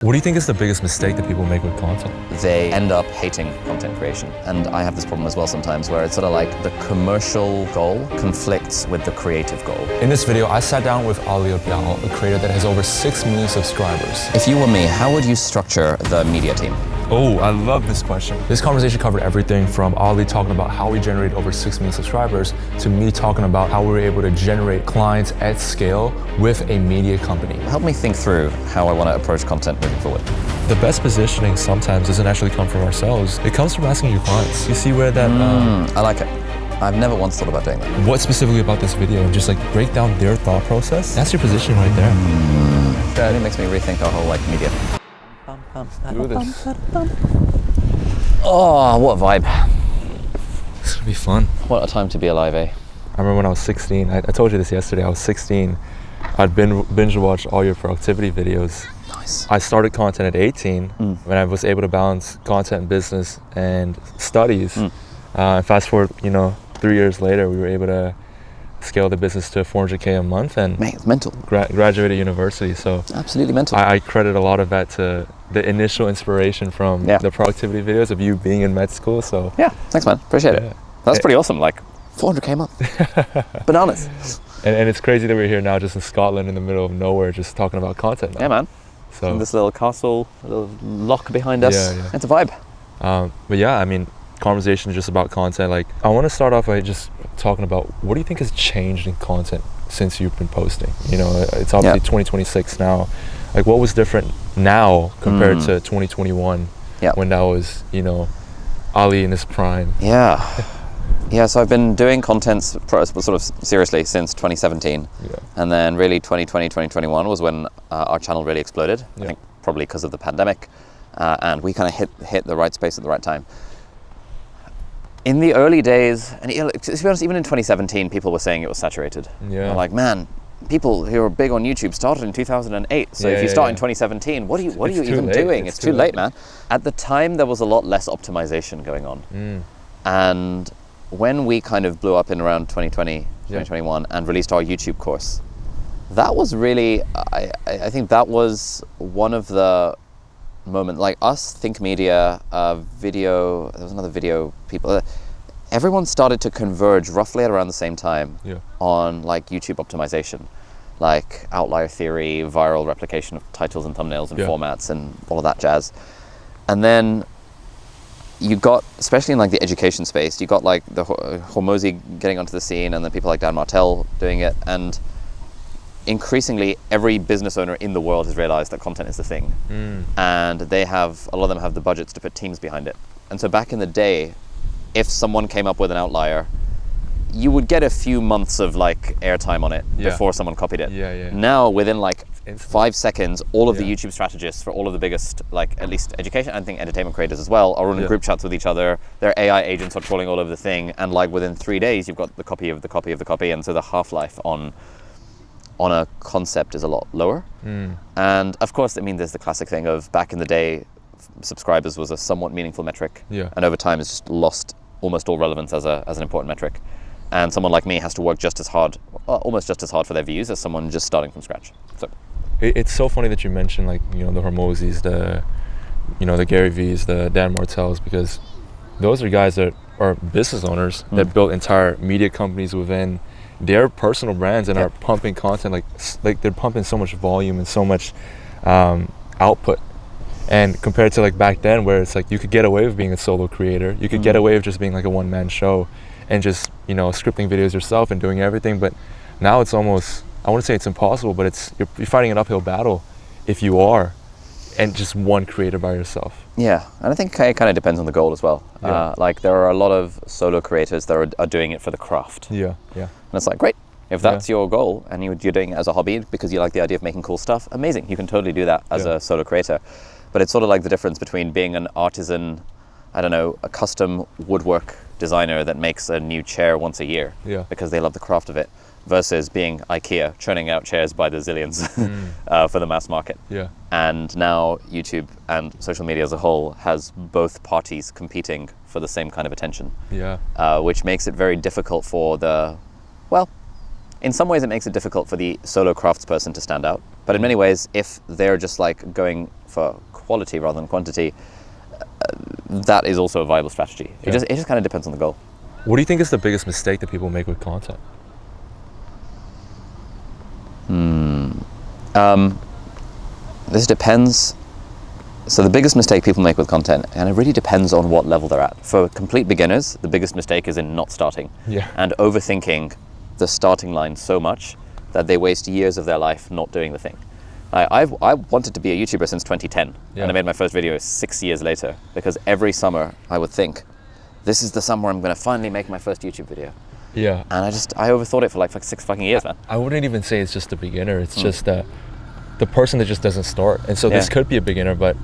What do you think is the biggest mistake that people make with content? They end up hating content creation. And I have this problem as well sometimes where it's sort of like the commercial goal conflicts with the creative goal. In this video, I sat down with Ali Abdaal, a creator that has over 6 million subscribers. If you were me, how would you structure the media team? Oh, I love this question. This conversation covered everything from Ali talking about how we generate over 6 million subscribers to me talking about how we were able to generate clients at scale with a media company. Help me think through how I want to approach content moving forward. The best positioning sometimes doesn't actually come from ourselves. It comes from asking your clients. You see where that... I like it. I've never once thought about doing that. What specifically about this video? Just like break down their thought process. That's your position right there. That really makes me rethink our whole media. Do this. Oh, what a vibe. It's gonna be fun. What a time to be alive, eh? I remember when I was 16, I told you this yesterday, I was 16. I'd binge watched all your productivity videos. Nice. I started content at 18 when I was able to balance content, business, and studies. Fast forward, 3 years later, we were able to scale the business to 400K a month and Mate, it's mental. Graduated university. So Absolutely mental. I credit a lot of that to the initial inspiration from the productivity videos of you being in med school. So yeah, thanks man, appreciate it. That's pretty awesome, like 400K a month. Bananas. And it's crazy that we're here now just in Scotland in the middle of nowhere just talking about content now. Yeah man. So in this little castle, a little lock behind us. Yeah. It's a vibe. But yeah, I mean, conversation just about content. Like, I want to start off by just talking about what do you think has changed in content since you've been posting? It's obviously 2026 now. Like, what was different now compared to 2021 when that was, Ali in his prime? Yeah, so I've been doing content sort of seriously since 2017. And then really 2020, 2021 was when our channel really exploded. I think probably because of the pandemic. And we kind of hit the right space at the right time. In the early days, and to be honest, even in 2017, people were saying it was saturated. They're like, man, people who are big on YouTube started in 2008. So if you start in 2017, what are you even doing? It's too late, man. At the time, there was a lot less optimization going on. And when we kind of blew up in around 2020, 2021 and released our YouTube course, that was really, I think that was one of the moment, like us, Think Media, video, there was another video people, everyone started to converge roughly at around the same time on like YouTube optimization, like outlier theory, viral replication of titles and thumbnails and formats and all of that jazz. And then you got, especially in like the education space, you got like the Hormozi getting onto the scene and then people like Dan Martell doing it, and increasingly every business owner in the world has realized that content is the thing. And a lot of them have the budgets to put teams behind it. And so back in the day, if someone came up with an outlier, you would get a few months of like airtime on it before someone copied it. Now within like 5 seconds, all of the YouTube strategists for all of the biggest, like at least education, I think entertainment creators as well, are running group chats with each other. Their AI agents are trolling all over the thing, and like within 3 days you've got the copy of the copy of the copy, and so the half-life on a concept is a lot lower. And of course, I mean, there's the classic thing of back in the day, subscribers was a somewhat meaningful metric, and over time it's just lost almost all relevance as an important metric. And someone like me has to work just as hard, almost just as hard for their views as someone just starting from scratch. So it's so funny that you mentioned like the Hormozis, the Gary V's, the Dan Martells, because those are guys that are business owners that built entire media companies within their personal brands and are pumping content like they're pumping so much volume and so much output. And compared to like back then, where it's like you could get away with being a solo creator, you could get away with just being like a one-man show and just scripting videos yourself and doing everything. But now it's almost, I wouldn't say it's impossible, but you're fighting an uphill battle if you are and just one creator by yourself. Yeah, and I think it kind of depends on the goal as well. Like there are a lot of solo creators that are doing it for the craft. And it's like, great, if that's your goal and you're doing it as a hobby because you like the idea of making cool stuff, amazing. You can totally do that as a solo creator. But it's sort of like the difference between being an artisan, I don't know, a custom woodwork designer that makes a new chair once a year because they love the craft of it, versus being IKEA, churning out chairs by the zillions for the mass market. And now YouTube and social media as a whole has both parties competing for the same kind of attention, which makes it very difficult for in some ways it makes it difficult for the solo craftsperson to stand out. But in many ways, if they're just like going for quality rather than quantity, that is also a viable strategy. Yeah. It just kind of depends on the goal. What do you think is the biggest mistake that people make with content? This depends. So the biggest mistake people make with content, and it really depends on what level they're at. For complete beginners, the biggest mistake is in not starting and overthinking the starting line so much that they waste years of their life not doing the thing. I wanted to be a YouTuber since 2010, and I made my first video 6 years later, because every summer I would think, this is the summer I'm going to finally make my first YouTube video. Yeah. And I overthought it for like 6 fucking years, man. I wouldn't even say it's just a beginner. It's just the person that just doesn't start. And so this could be a beginner, but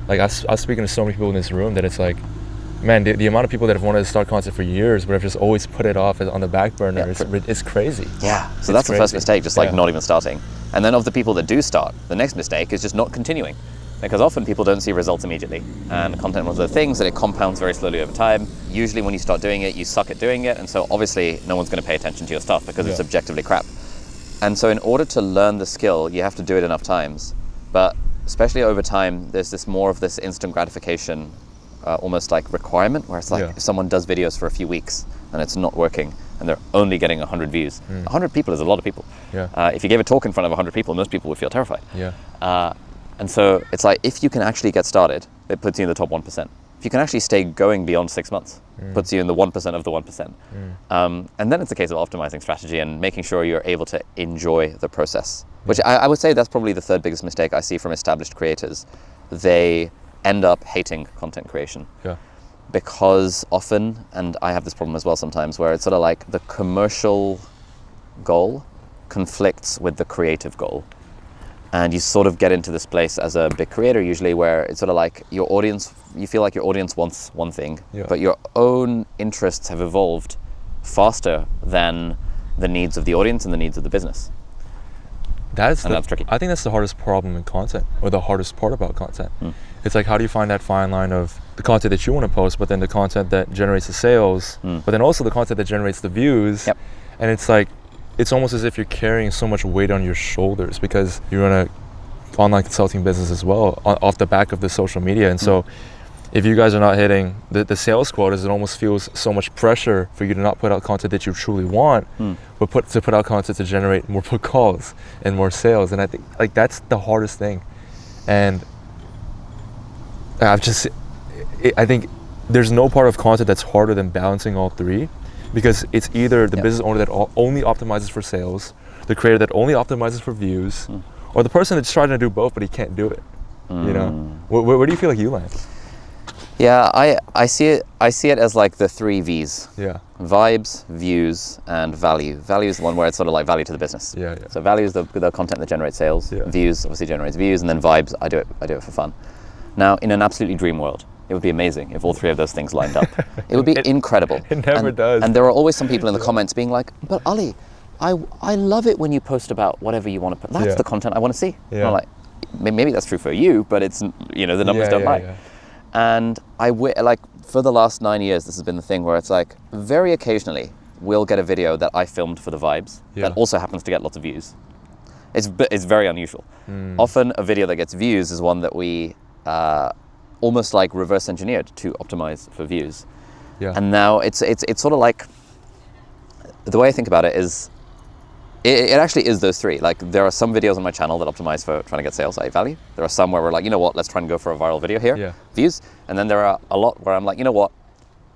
like I was speaking to so many people in this room that it's like, man, the amount of people that have wanted to start content for years but have just always put it off on the back burner is crazy. Yeah, so that's the first mistake, just like not even starting. And then of the people that do start, the next mistake is just not continuing. Because often people don't see results immediately. And content is one of the things that it compounds very slowly over time. Usually when you start doing it, you suck at doing it. And so obviously no one's going to pay attention to your stuff because it's objectively crap. And so in order to learn the skill, you have to do it enough times. But especially over time, there's this instant gratification, almost like requirement, where it's like if someone does videos for a few weeks and it's not working and they're only getting 100 views. 100 people is a lot of people. If you gave a talk in front of 100 people, most people would feel terrified. And so it's like, if you can actually get started, it puts you in the top 1%. If you can actually stay going beyond 6 months, puts you in the 1% of the 1%. And then it's a case of optimizing strategy and making sure you're able to enjoy the process, which I would say that's probably the third biggest mistake I see from established creators. They end up hating content creation. Because often, and I have this problem as well sometimes, where it's sort of like the commercial goal conflicts with the creative goal. And you sort of get into this place as a big creator usually where it's sort of like your audience, you feel like your audience wants one thing, but your own interests have evolved faster than the needs of the audience and the needs of the business. That's tricky. I think that's the hardest problem in content, or the hardest part about content. It's like, how do you find that fine line of the content that you want to post, but then the content that generates the sales, but then also the content that generates the views. And it's like, it's almost as if you're carrying so much weight on your shoulders because you're in a online consulting business as well, off the back of the social media. And so if you guys are not hitting the sales quotas, it almost feels so much pressure for you to not put out content that you truly want, but to put out content to generate more book calls and more sales. And I think like that's the hardest thing. And I think there's no part of content that's harder than balancing all three. Because it's either the business owner that only optimizes for sales, the creator that only optimizes for views, or the person that's trying to do both but he can't do it. You know, where do you feel like you land? Yeah, I see it as like the 3 V's. Vibes, views, and value. Value is the one where it's sort of like value to the business. So value is the content that generates sales. Views obviously generates views, and then vibes, I do it for fun. Now, in an absolutely dream world, it would be amazing if all 3 of those things lined up. It would be incredible. It never does. And there are always some people in the comments being like, but Ali, I love it when you post about whatever you want to put. That's the content I want to see. I'm like, maybe that's true for you, but it's, the numbers don't lie. And like for the last 9 years, this has been the thing where it's like, very occasionally, we'll get a video that I filmed for the vibes that also happens to get lots of views. It's very unusual. Often a video that gets views is one that we almost like reverse engineered to optimize for views. And now it's sort of like, the way I think about it is, it actually is those 3. Like there are some videos on my channel that optimize for trying to get sales, i.e. value. There are some where we're like, you know what, let's try and go for a viral video here, views. And then there are a lot where I'm like, you know what,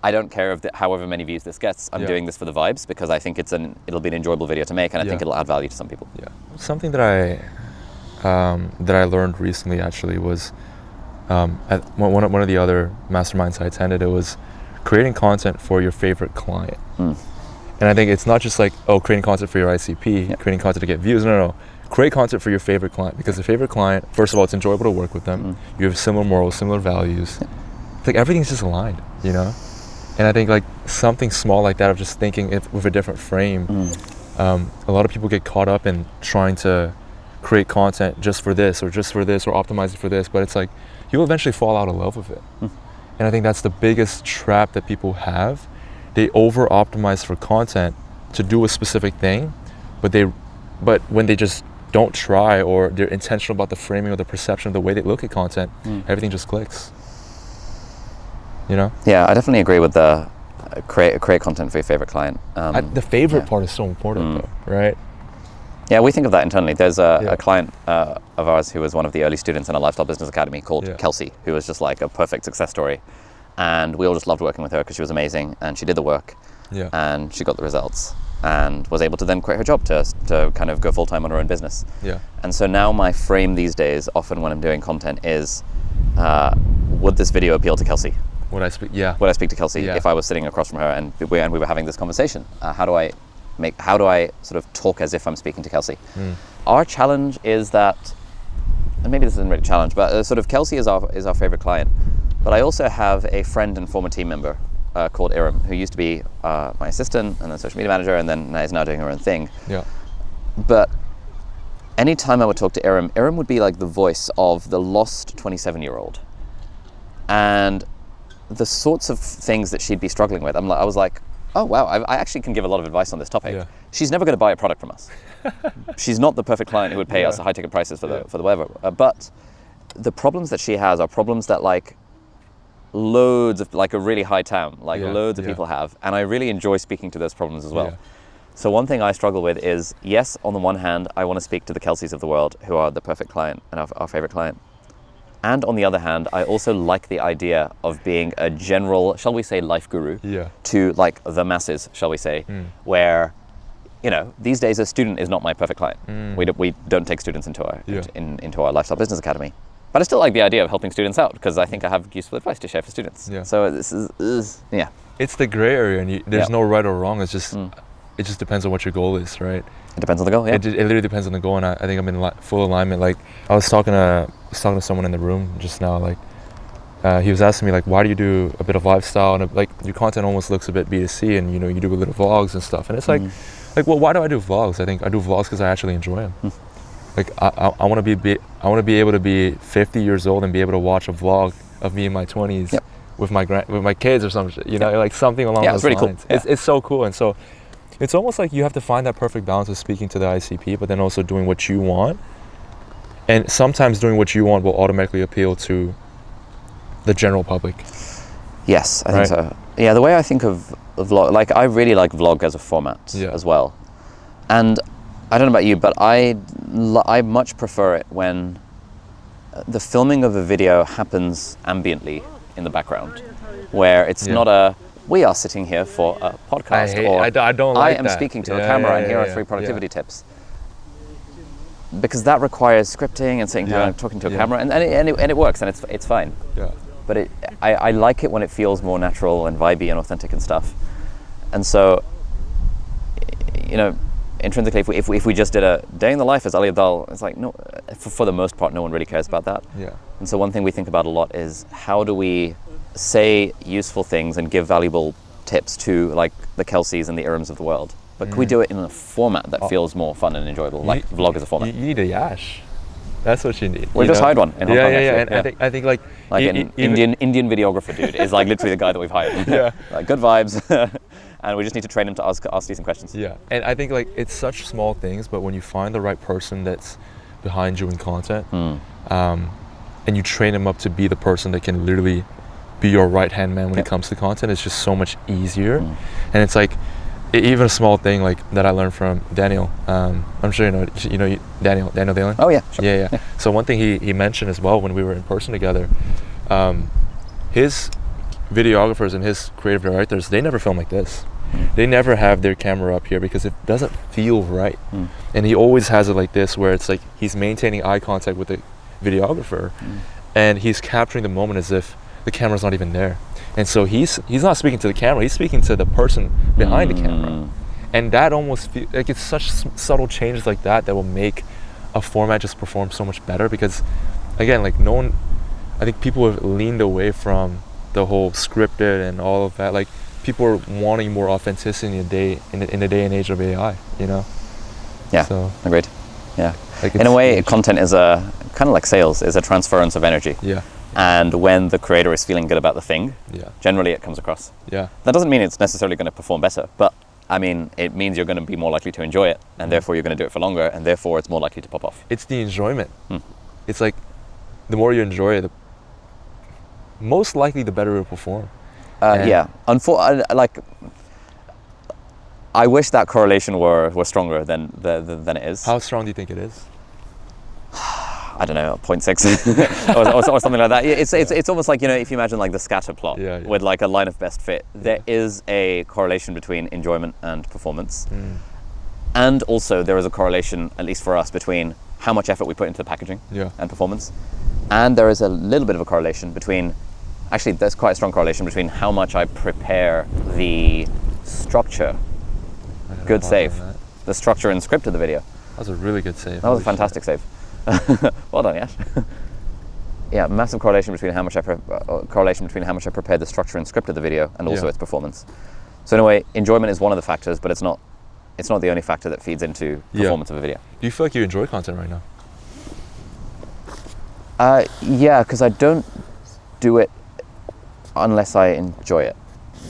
I don't care if however many views this gets, I'm doing this for the vibes because I think it'll be an enjoyable video to make, and I think it'll add value to some people. Something that I learned recently actually was, at one of the other masterminds I attended, it was creating content for your favorite client. And I think it's not just like, creating content for your ICP, creating content to get views. No. Create content for your favorite client, because the favorite client, first of all, it's enjoyable to work with them. You have similar morals, similar values. It's like everything's just aligned, And I think like something small like that of just thinking with a different frame, a lot of people get caught up in trying to create content just for this or optimize it for this, but it's like, you'll eventually fall out of love with it. And I think that's the biggest trap that people have. They over optimize for content to do a specific thing, but when they just don't try, or they're intentional about the framing or the perception of the way they look at content, everything just clicks. You know? Yeah, I definitely agree with the create content for your favorite client. The favorite part is so important, though, right? Yeah, we think of that internally. There's a client of ours who was one of the early students in a Lifestyle Business Academy called Kelsey, who was just like a perfect success story. And we all just loved working with her because she was amazing, and she did the work, and she got the results, and was able to then quit her job to kind of go full-time on her own business. Yeah. And so now my frame these days, often when I'm doing content, is would this video appeal to Kelsey? Would I speak to Kelsey if I was sitting across from her and we were having this conversation? How do I sort of talk as if I'm speaking to Kelsey? Our challenge is that, and maybe this isn't really a challenge, but sort of Kelsey is our favorite client. But I also have a friend and former team member called Iram, who used to be my assistant and then social media manager, and then is now doing her own thing. Yeah. But anytime I would talk to Iram would be like the voice of the lost 27-year-old. And the sorts of things that she'd be struggling with, I was like, oh wow, I actually can give a lot of advice on this topic. Yeah. She's never going to buy a product from us. She's not the perfect client who would pay us high ticket prices for the whatever. But the problems that she has are problems that like loads of, like a really high town, loads of people have, and I really enjoy speaking to those problems as well. Yeah. So one thing I struggle with is, yes, on the one hand, I want to speak to the Kelseys of the world, who are the perfect client and our favorite client. And on the other hand, I also like the idea of being a general, shall we say, life guru to like the masses, shall we say, where, you know, these days a student is not my perfect client. We don't take students into our Lifestyle Business Academy. But I still like the idea of helping students out because I think I have useful advice to share for students. Yeah. So this is. It's the gray area, and there's no right or wrong. It's just it just depends on what your goal is, right? It depends on the goal. Yeah. It literally depends on the goal, and I think I'm in full alignment. Like I was talking to someone in the room just now. Like he was asking me like, why do you do a bit of lifestyle and like your content almost looks a bit B2C, and you know you do a little vlogs and stuff. And it's like well, why do I do vlogs? I think I do vlogs because I actually enjoy them. Like I want to be able to be 50 years old and be able to watch a vlog of me in my 20s with my kids or something. You know, like something along those really lines. Cool. It's so cool, and so it's almost like you have to find that perfect balance of speaking to the ICP, but then also doing what you want. And sometimes doing what you want will automatically appeal to the general public. Yes, I think so. Yeah, the way I think of vlog, like I really like vlog as a format as well. And I don't know about you, but I much prefer it when the filming of a video happens ambiently in the background, where it's not we are sitting here for a podcast, I am speaking to a camera and here are 3 productivity tips. Because that requires scripting and sitting down and talking to a camera, and it works, and it's fine. Yeah. But I like it when it feels more natural and vibey and authentic and stuff. And so, you know, intrinsically, if we just did a day in the life as Ali Abdaal, it's like, no, for the most part, no one really cares about that. Yeah. And so one thing we think about a lot is how do we say useful things and give valuable tips to like the Kelseys and the Irams of the world, but can we do it in a format that feels more fun and enjoyable, like vlog as a format? You need a Yash. That's what you need. We just hired one in Hong Kong. And I think like an Indian videographer dude is like literally the guy that we've hired. Like good vibes. And we just need to train him to ask decent questions. Yeah, and I think like it's such small things, but when you find the right person that's behind you in content, and you train them up to be the person that can literally be your right-hand man when it comes to content, it's just so much easier. And it's like, even a small thing like that I learned from Daniel. I'm sure you know Daniel Dalen. Oh yeah, sure. Yeah. So one thing he mentioned as well when we were in person together, his videographers and his creative directors, they never film like this. They never have their camera up here because it doesn't feel right. And he always has it like this, where it's like he's maintaining eye contact with the videographer, and he's capturing the moment as if the camera's not even there. And so he's not speaking to the camera, he's speaking to the person behind the camera. And that almost feels like it's such subtle changes like that will make a format just perform so much better, because again, like I think people have leaned away from the whole scripted and all of that. Like people are wanting more authenticity in the day and age of AI, you know? Yeah, so, agreed. Yeah. Like in a way, content is a kind of like sales, is a transference of energy. Yeah. And when the creator is feeling good about the thing, generally it comes across. Yeah. That doesn't mean it's necessarily going to perform better, but I mean, it means you're going to be more likely to enjoy it, and therefore you're going to do it for longer, and therefore it's more likely to pop off. It's the enjoyment. It's like, the more you enjoy it, most likely the better it'll perform. Yeah. I wish that correlation were stronger than it is. How strong do you think it is? I don't know, 0.6 or something like that. It's almost like, if you imagine like the scatter plot with like a line of best fit, there is a correlation between enjoyment and performance. And also there is a correlation, at least for us, between how much effort we put into the packaging and performance. And there is a little bit of a correlation between, actually there's quite a strong correlation between how much I prepare the structure. Good save. The structure and script of the video. That was a really good save. That was a fantastic save. Well done, Yash. Yeah, massive correlation between how much I prepared the structure and script of the video, and also its performance. So in a way, enjoyment is one of the factors, but it's not the only factor that feeds into performance of a video. Do you feel like you enjoy content right now? Yeah, because I don't do it unless I enjoy it.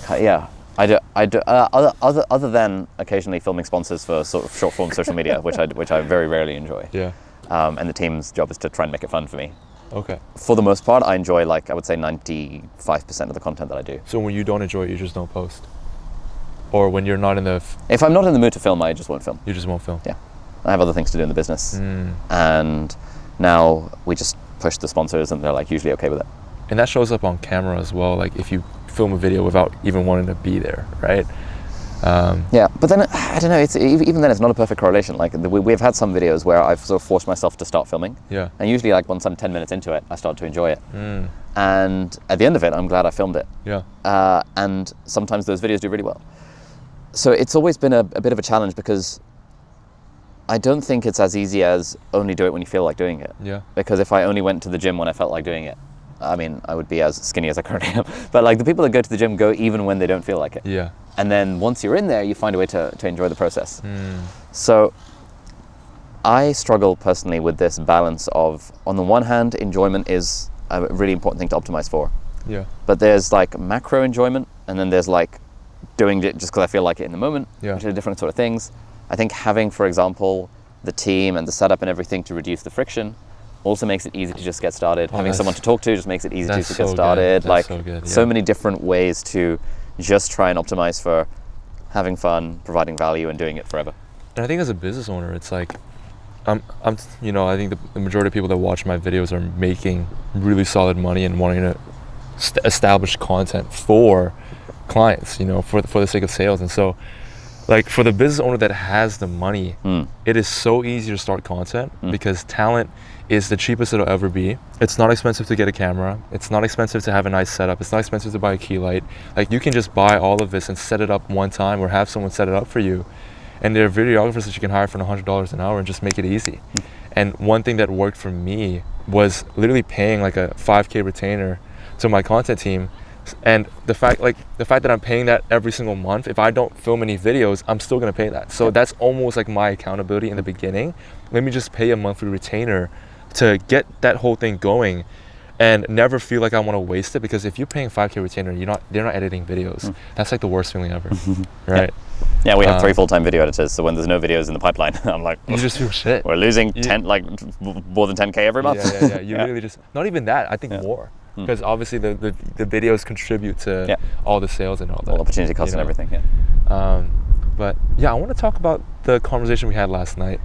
Yeah. I do. Other than occasionally filming sponsors for sort of short form social media, which I very rarely enjoy. Yeah. And the team's job is to try and make it fun for me. Okay. For the most part, I enjoy, like, I would say 95% of the content that I do. So when you don't enjoy it, you just don't post? Or when you're not in the... If I'm not in the mood to film, I just won't film. You just won't film? Yeah. I have other things to do in the business. And now we just push the sponsors, and they're like usually okay with it. And that shows up on camera as well, like if you film a video without even wanting to be there, right? Yeah, but then I don't know. It's even then it's not a perfect correlation. Like we've had some videos where I've sort of forced myself to start filming. Yeah. And usually, like once I'm 10 minutes into it, I start to enjoy it. And at the end of it, I'm glad I filmed it. Yeah. And sometimes those videos do really well. So it's always been a bit of a challenge, because I don't think it's as easy as only do it when you feel like doing it. Yeah. Because if I only went to the gym when I felt like doing it, I mean, I would be as skinny as I currently am. But like the people that go to the gym go even when they don't feel like it. Yeah. And then once you're in there, you find a way to enjoy the process. So I struggle personally with this balance of, on the one hand, enjoyment is a really important thing to optimize for. Yeah. But there's like macro enjoyment, and then there's like doing it just because I feel like it in the moment, which are different sort of things. I think having, for example, the team and the setup and everything to reduce the friction also makes it easy to just get started. Having someone to talk to just makes it easy to get started. Like so many different ways to just try and optimize for having fun, providing value, and doing it forever. And I think as a business owner, it's like, I think the majority of people that watch my videos are making really solid money and wanting to establish content for clients, for the sake of sales. And so, like, for the business owner that has the money, it is so easy to start content because talent is the cheapest it'll ever be. It's not expensive to get a camera. It's not expensive to have a nice setup. It's not expensive to buy a key light. Like, you can just buy all of this and set it up one time, or have someone set it up for you. And there are videographers that you can hire for $100 an hour and just make it easy. And one thing that worked for me was literally paying like a 5K retainer to my content team. And the fact that I'm paying that every single month, if I don't film any videos, I'm still gonna pay that. So that's almost like my accountability in the beginning. Let me just pay a monthly retainer to get that whole thing going, and never feel like I want to waste it. Because if you're paying 5K retainer, they're not editing videos. That's like the worst feeling ever, right? Yeah, we have 3 full-time video editors, so when there's no videos in the pipeline, I'm like, you just feel shit. We're losing more than 10K every month. Yeah. You really just, not even that. I think more. Because obviously the videos contribute to all the sales and all that. All opportunity costs and everything, But yeah, I want to talk about the conversation we had last night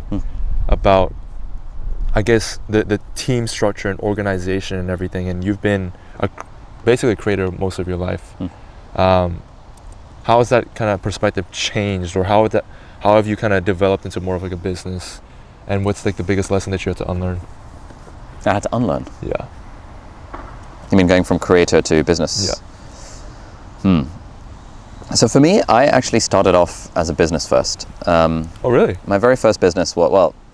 about, I guess, the team structure and organization and everything. And you've been basically a creator most of your life. How has that kind of perspective changed, or how have you kind of developed into more of like a business? And what's like the biggest lesson that you had to unlearn? I had to unlearn? Yeah. You mean going from creator to business? Yeah. So for me, I actually started off as a business first. Oh, really? My very first business,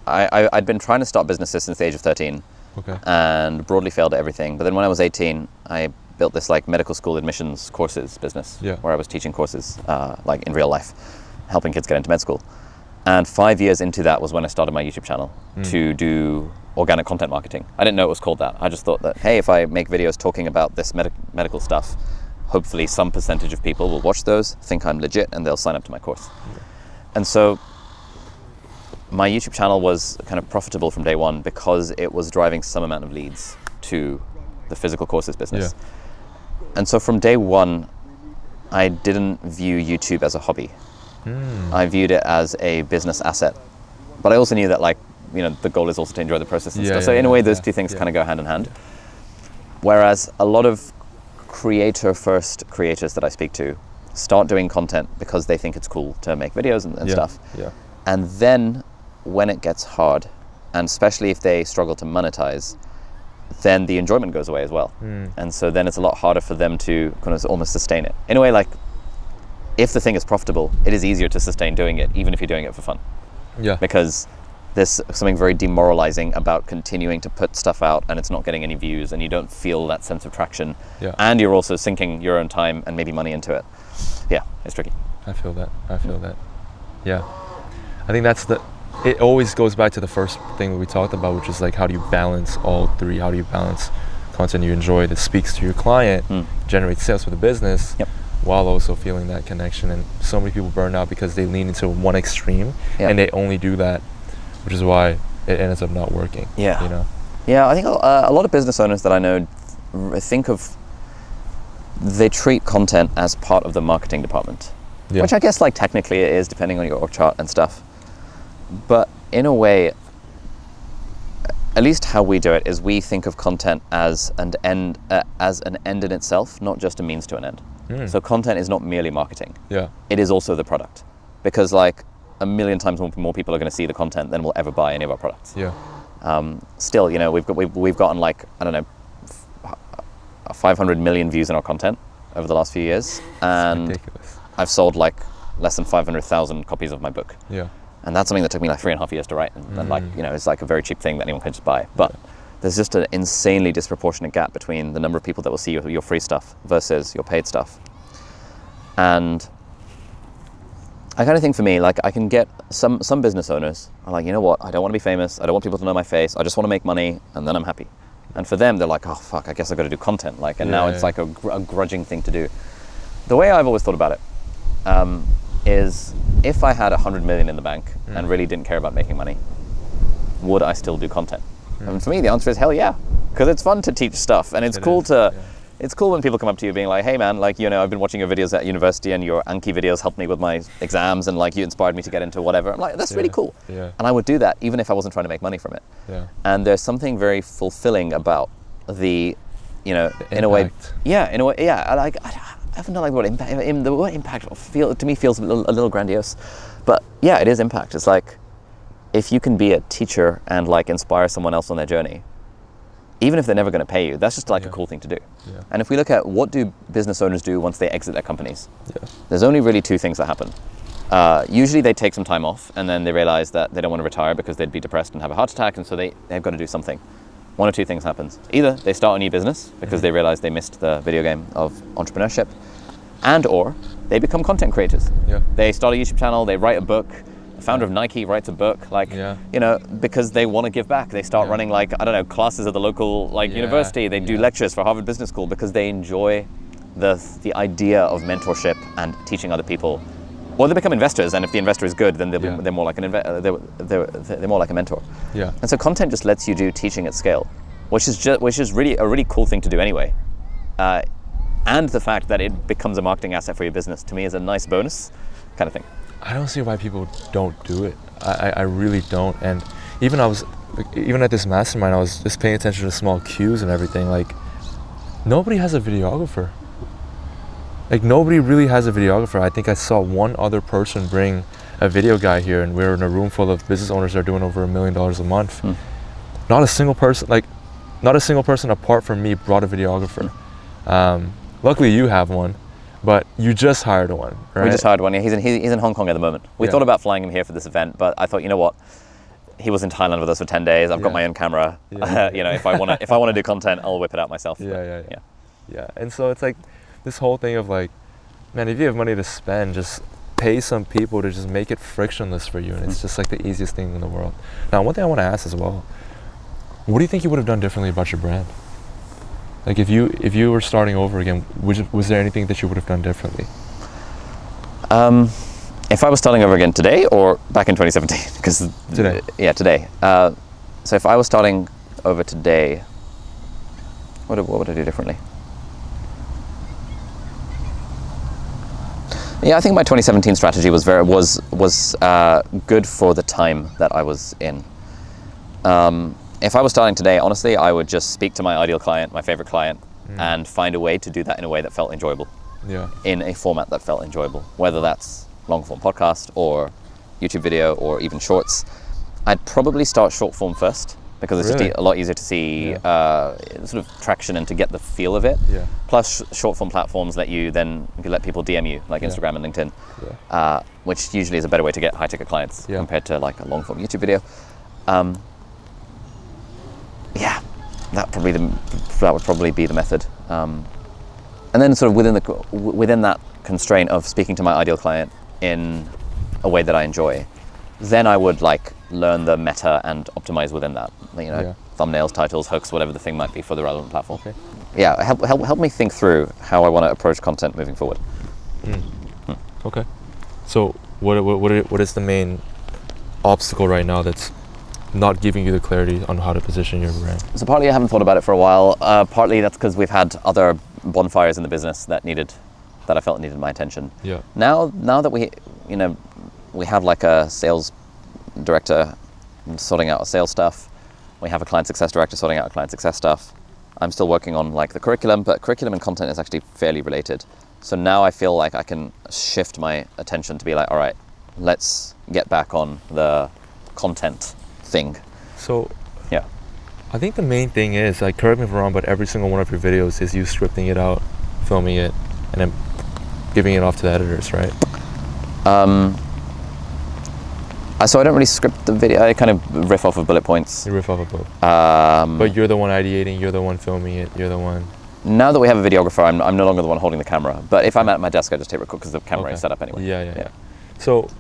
I'd been trying to start businesses since the age of 13. Okay. And broadly failed at everything. But then when I was 18, I built this like medical school admissions courses business, where I was teaching courses like in real life, helping kids get into med school. And 5 years into that was when I started my YouTube channel to do organic content marketing. I didn't know it was called that. I just thought that, hey, if I make videos talking about this medical stuff, hopefully some percentage of people will watch those, think I'm legit, and they'll sign up to my course. And so my YouTube channel was kind of profitable from day one because it was driving some amount of leads to the physical courses business. And so from day one, I didn't view YouTube as a hobby. I viewed it as a business asset. But I also knew that, like, you know, the goal is also to enjoy the process and stuff. So in a way, those two things kind of go hand in hand. Whereas a lot of creator-first creators that I speak to start doing content because they think it's cool to make videos and stuff. And then when it gets hard, and especially if they struggle to monetize, then the enjoyment goes away as well. And so then it's a lot harder for them to kind of almost sustain it. In a way, like, if the thing is profitable, it is easier to sustain doing it, even if you're doing it for fun. Because there's something very demoralizing about continuing to put stuff out and it's not getting any views and you don't feel that sense of traction. And you're also sinking your own time and maybe money into it. It's tricky. I feel that. I think it always goes back to the first thing that we talked about, which is like, how do you balance all three? How do you balance content you enjoy that speaks to your client, generates sales for the business, while also feeling that connection? And so many people burn out because they lean into one extreme and they only do that, which is why it ends up not working. You know? I think a lot of business owners that I know they treat content as part of the marketing department, which I guess, like, technically it is, depending on your org chart and stuff. But in a way, at least how we do it is we think of content as an end in itself, not just a means to an end. So content is not merely marketing. It is also the product, because, like, a million times more people are going to see the content than will ever buy any of our products. Still, you know, we've gotten, like, I don't know, 500 million views in our content over the last few years, and ridiculous. I've sold like less than 500,000 copies of my book. And that's something that took me like 3.5 years to write, and like, you know, it's like a very cheap thing that anyone can just buy. But there's just an insanely disproportionate gap between the number of people that will see your free stuff versus your paid stuff. And I kind of think, for me, like, I can get some business owners are like, you know what, I don't want to be famous, I don't want people to know my face, I just want to make money, and then I'm happy. And for them, they're like, oh fuck, I guess I've got to do content, like, and now it's like a grudging thing to do. The way I've always thought about it is, if I had 100 million in the bank and really didn't care about making money, would I still do content? And for me, the answer is hell yeah, because it's fun to teach stuff, and it's cool to. It's cool when people come up to you being like, hey man, like, you know, I've been watching your videos at university and your Anki videos helped me with my exams, and like, you inspired me to get into whatever. I'm like, that's really cool. And I would do that even if I wasn't trying to make money from it. And there's something very fulfilling about the, you know, in a way, like, I haven't done like the word impact. The word impact to me feels a little grandiose, but yeah, it is impact. It's like, if you can be a teacher and like inspire someone else on their journey, even if they're never going to pay you, that's just like a cool thing to do. And if we look at what do business owners do once they exit their companies, there's only really two things that happen. Usually they take some time off, and then they realize that they don't want to retire because they'd be depressed and have a heart attack, and so they've got to do something. One or two things happens. Either they start a new business because they realize they missed the video game of entrepreneurship, and or they become content creators. They start a YouTube channel, they write a book. The founder of Nike writes a book, like, you know, because they want to give back. They start running, like, I don't know, classes at the local, like, university. They do lectures for Harvard Business School because they enjoy the idea of mentorship and teaching other people. Or they become investors, and if the investor is good, then they're more like they're more like a mentor. And so content just lets you do teaching at scale, which is really a really cool thing to do anyway. And the fact that it becomes a marketing asset for your business, to me, is a nice bonus kind of thing. I don't see why people don't do it. I really don't. And even at this mastermind, I was just paying attention to small cues and everything. Like, nobody has a videographer. Like, nobody really has a videographer. I think I saw one other person bring a video guy here, and we were in a room full of business owners that are doing over $1 million a month. Not a single person apart from me brought a videographer. Luckily you have one, but you just hired one, right? We just hired one. Yeah, he's in Hong Kong at the moment. We thought about flying him here for this event, but I thought, you know what? He was in Thailand with us for 10 days. I've got my own camera. You know, if I want to do content, I'll whip it out myself. Yeah. And so it's like this whole thing of like, man, if you have money to spend, just pay some people to just make it frictionless for you, and it's just like the easiest thing in the world. Now, one thing I want to ask as well, what do you think you would have done differently about your brand? Like if you were starting over again, was there anything that you would have done differently? If I was starting over again today or back in 2017, because Today. Yeah, today. So if I was starting over today, what would I do differently? Yeah, I think my 2017 strategy was good for the time that I was in. If I was starting today, honestly, I would just speak to my ideal client, my favorite client, and find a way to do that in a way that felt enjoyable. Yeah. In a format that felt enjoyable, whether that's long form podcast or YouTube video or even shorts. I'd probably start short form first because it's Really? just a lot easier to see sort of traction and to get the feel of it. Yeah. Plus, short form platforms let you let people DM you, like Instagram and LinkedIn, which usually is a better way to get high ticket clients compared to like a long form YouTube video. That would probably be the method. And then sort of within that constraint of speaking to my ideal client in a way that I enjoy, then I would like learn the meta and optimize within that. Thumbnails, titles, hooks, whatever the thing might be for the relevant platform. Okay. Yeah, help me think through how I want to approach content moving forward. Okay. So what is the main obstacle right now that's not giving you the clarity on how to position your brand? So partly I haven't thought about it for a while. Partly that's because we've had other bonfires in the business that I felt needed my attention. Yeah. Now that we have like a sales director sorting out sales stuff. We have a client success director sorting out client success stuff. I'm still working on like the curriculum, but curriculum and content is actually fairly related. So now I feel like I can shift my attention to be like, all right, let's get back on the content thing. So yeah, I think the main thing is, like, correct me if I'm wrong, but every single one of your videos is you scripting it out, filming it, and then giving it off to the editors, right? So I don't really script the video. I kind of riff off of bullet points. You riff off a book. But you're the one ideating, you're the one filming it, you're the one... Now that we have a videographer, I'm no longer the one holding the camera. But if I'm at my desk, I just hit record because the camera is set up anyway. Yeah. So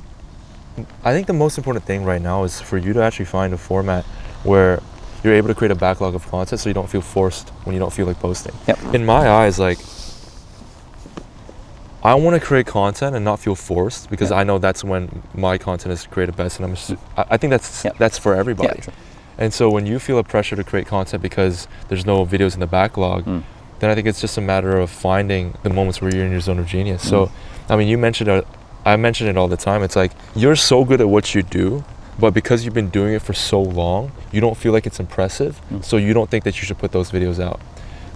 I think the most important thing right now is for you to actually find a format where you're able to create a backlog of content so you don't feel forced when you don't feel like posting. Yep. In my eyes, like, I want to create content and not feel forced because I know that's when my content is created best, and I think that's for everybody. Yeah, and so when you feel a pressure to create content because there's no videos in the backlog, then I think it's just a matter of finding the moments where you're in your zone of genius. So, I mean, I mention it all the time. It's like, you're so good at what you do, but because you've been doing it for so long, you don't feel like it's impressive, so you don't think that you should put those videos out.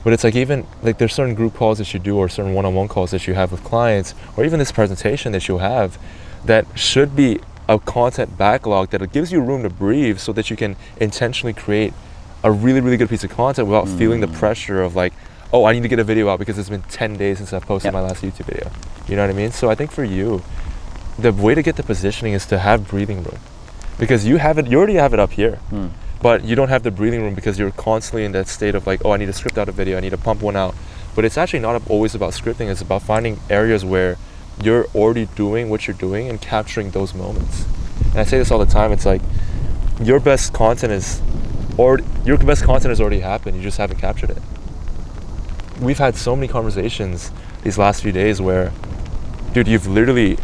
But it's like, even like there's certain group calls that you do or certain one-on-one calls that you have with clients, or even this presentation that you'll have, that should be a content backlog that gives you room to breathe so that you can intentionally create a really, really good piece of content without feeling the pressure of like, oh, I need to get a video out because it's been 10 days since I've posted my last YouTube video. You know what I mean? So I think for you, the way to get the positioning is to have breathing room, because you already have it up here. But you don't have the breathing room because you're constantly in that state of like, oh, I need to script out a video, I need to pump one out. But it's actually not always about scripting, it's about finding areas where you're already doing what you're doing and capturing those moments. And I say this all the time, it's like, your best content has already happened, you just haven't captured it. We've had so many conversations these last few days where, dude, you've literally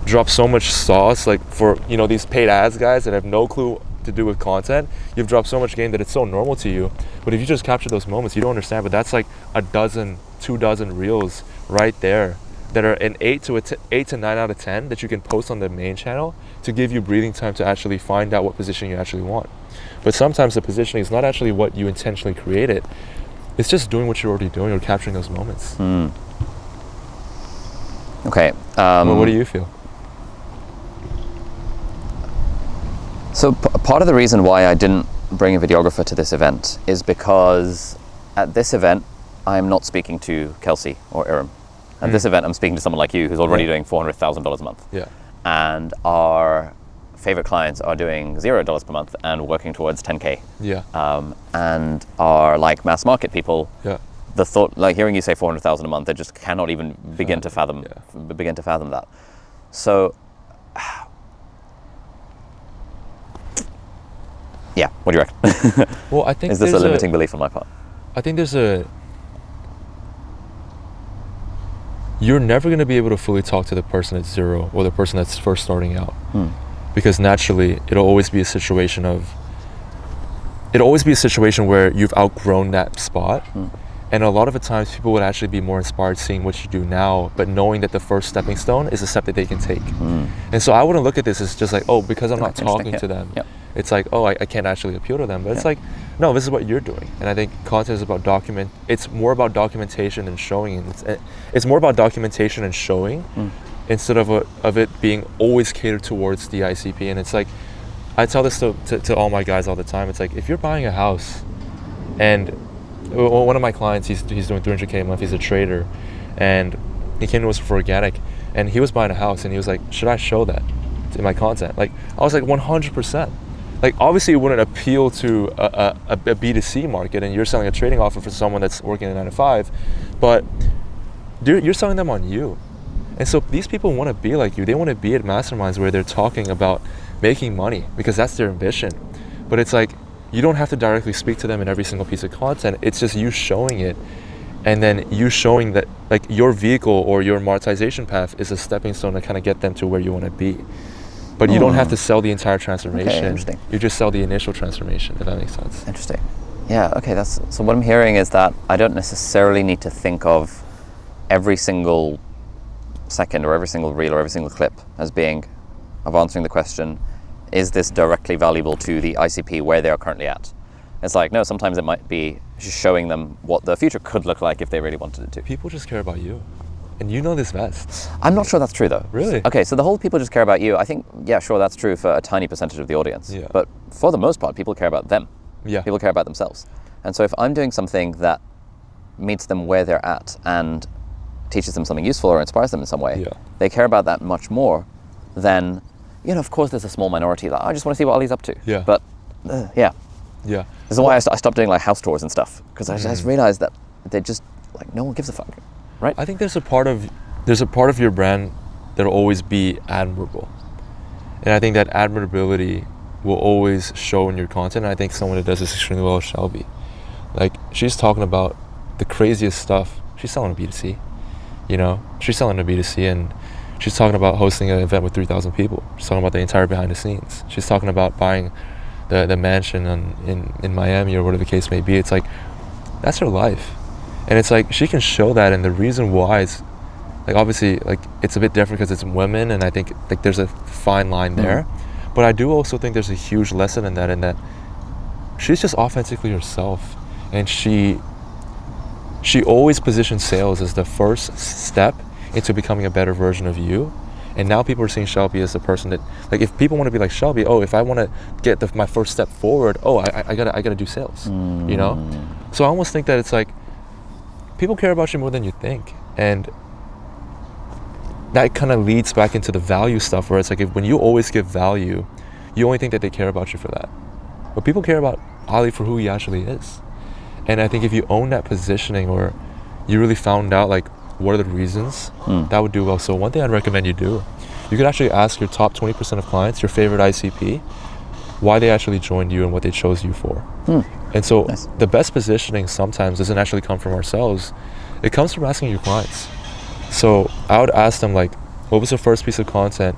dropped so much sauce, like for, these paid ads guys that have no clue to do with content. You've dropped so much game that it's so normal to you, but if you just capture those moments, you don't understand. But that's like 2 reels right there that are an 8 to 9 out of 10 that you can post on the main channel to give you breathing time to actually find out what position you actually want. But sometimes the positioning is not actually what you intentionally created, it's just doing what you're already doing or capturing those moments. Okay. Well, what do you feel? So part of the reason why I didn't bring a videographer to this event is because at this event, I'm not speaking to Kelsey or Iram. At this event, I'm speaking to someone like you who's already doing $400,000 a month. Yeah. And our favorite clients are doing $0 per month and working towards 10K. Yeah. And are like mass market people. Yeah. The thought, like hearing you say 400,000 a month, they just cannot even begin to fathom that. So, yeah, what do you reckon? Well, I think is this a limiting belief on my part? I think there's a you're never going to be able to fully talk to the person at zero or the person that's first starting out. Because naturally, it'll always be a situation where you've outgrown that spot. And a lot of the times people would actually be more inspired seeing what you do now, but knowing that the first stepping stone is a step that they can take. And so I wouldn't look at this as just like, oh, because I'm not talking to them, it's like, oh, I can't actually appeal to them. But it's like, no, this is what you're doing. And I think content is about it's more about documentation and showing. It's more about documentation and showing instead of it being always catered towards the ICP. And it's like, I tell this to all my guys all the time. It's like, if you're buying a house, and one of my clients, he's doing 300K a month, he's a trader, and he came to us for organic, and he was buying a house, and he was like, should I show that in my content? Like, I was like, 100%. Like, obviously it wouldn't appeal to a B2C market, and you're selling a trading offer for someone that's working a 9 to 5, but you're selling them on you. And so these people want to be like you. They want to be at masterminds where they're talking about making money because that's their ambition. But it's like, you don't have to directly speak to them in every single piece of content. It's just you showing it, and then you showing that like your vehicle or your monetization path is a stepping stone to kind of get them to where you want to be. But you don't have to sell the entire transformation. Okay, interesting. You just sell the initial transformation, if that makes sense. Interesting. Yeah, okay, so what I'm hearing is that I don't necessarily need to think of every single second or every single reel or every single clip as being of answering the question, is this directly valuable to the ICP where they are currently at? It's like, no, sometimes it might be just showing them what the future could look like if they really wanted it to. People just care about you. And you know this best. I'm not sure that's true though. Really? Okay, so the whole people just care about you, I think, yeah, sure, that's true for a tiny percentage of the audience. Yeah. But for the most part, people care about them. Yeah. People care about themselves. And so if I'm doing something that meets them where they're at and teaches them something useful or inspires them in some way, they care about that much more than, of course there's a small minority that I just want to see what Ali's up to. Yeah. But yeah. Yeah. This is why I stopped doing like house tours and stuff, because I just realized that they just like, no one gives a fuck. Right? I think there's a part of your brand that'll always be admirable. And I think that admirability will always show in your content. And I think someone that does this extremely well is Shelby. Like, she's talking about the craziest stuff. She's selling a B2C, She's selling a B2C, and she's talking about hosting an event with 3,000 people. She's talking about the entire behind the scenes. She's talking about buying the mansion in Miami or whatever the case may be. It's like, that's her life. And it's like, she can show that, and the reason why is, like, obviously, like, it's a bit different because it's women, and I think, like, there's a fine line there. But I do also think there's a huge lesson in that she's just authentically herself. And she always positions sales as the first step into becoming a better version of you. And now people are seeing Shelby as the person that, like, if people want to be like Shelby, if I want to get my first step forward, I gotta do sales, So I almost think that it's like, people care about you more than you think, and that kind of leads back into the value stuff, where it's like, when you always give value, you only think that they care about you for that, but people care about Ali for who he actually is. And I think if you own that positioning, or you really found out like what are the reasons, that would do well. So one thing I'd recommend you do, you could actually ask your top 20% of clients, your favorite ICP, why they actually joined you and what they chose you for. And so the best positioning sometimes doesn't actually come from ourselves. It comes from asking your clients. So I would ask them, like, what was the first piece of content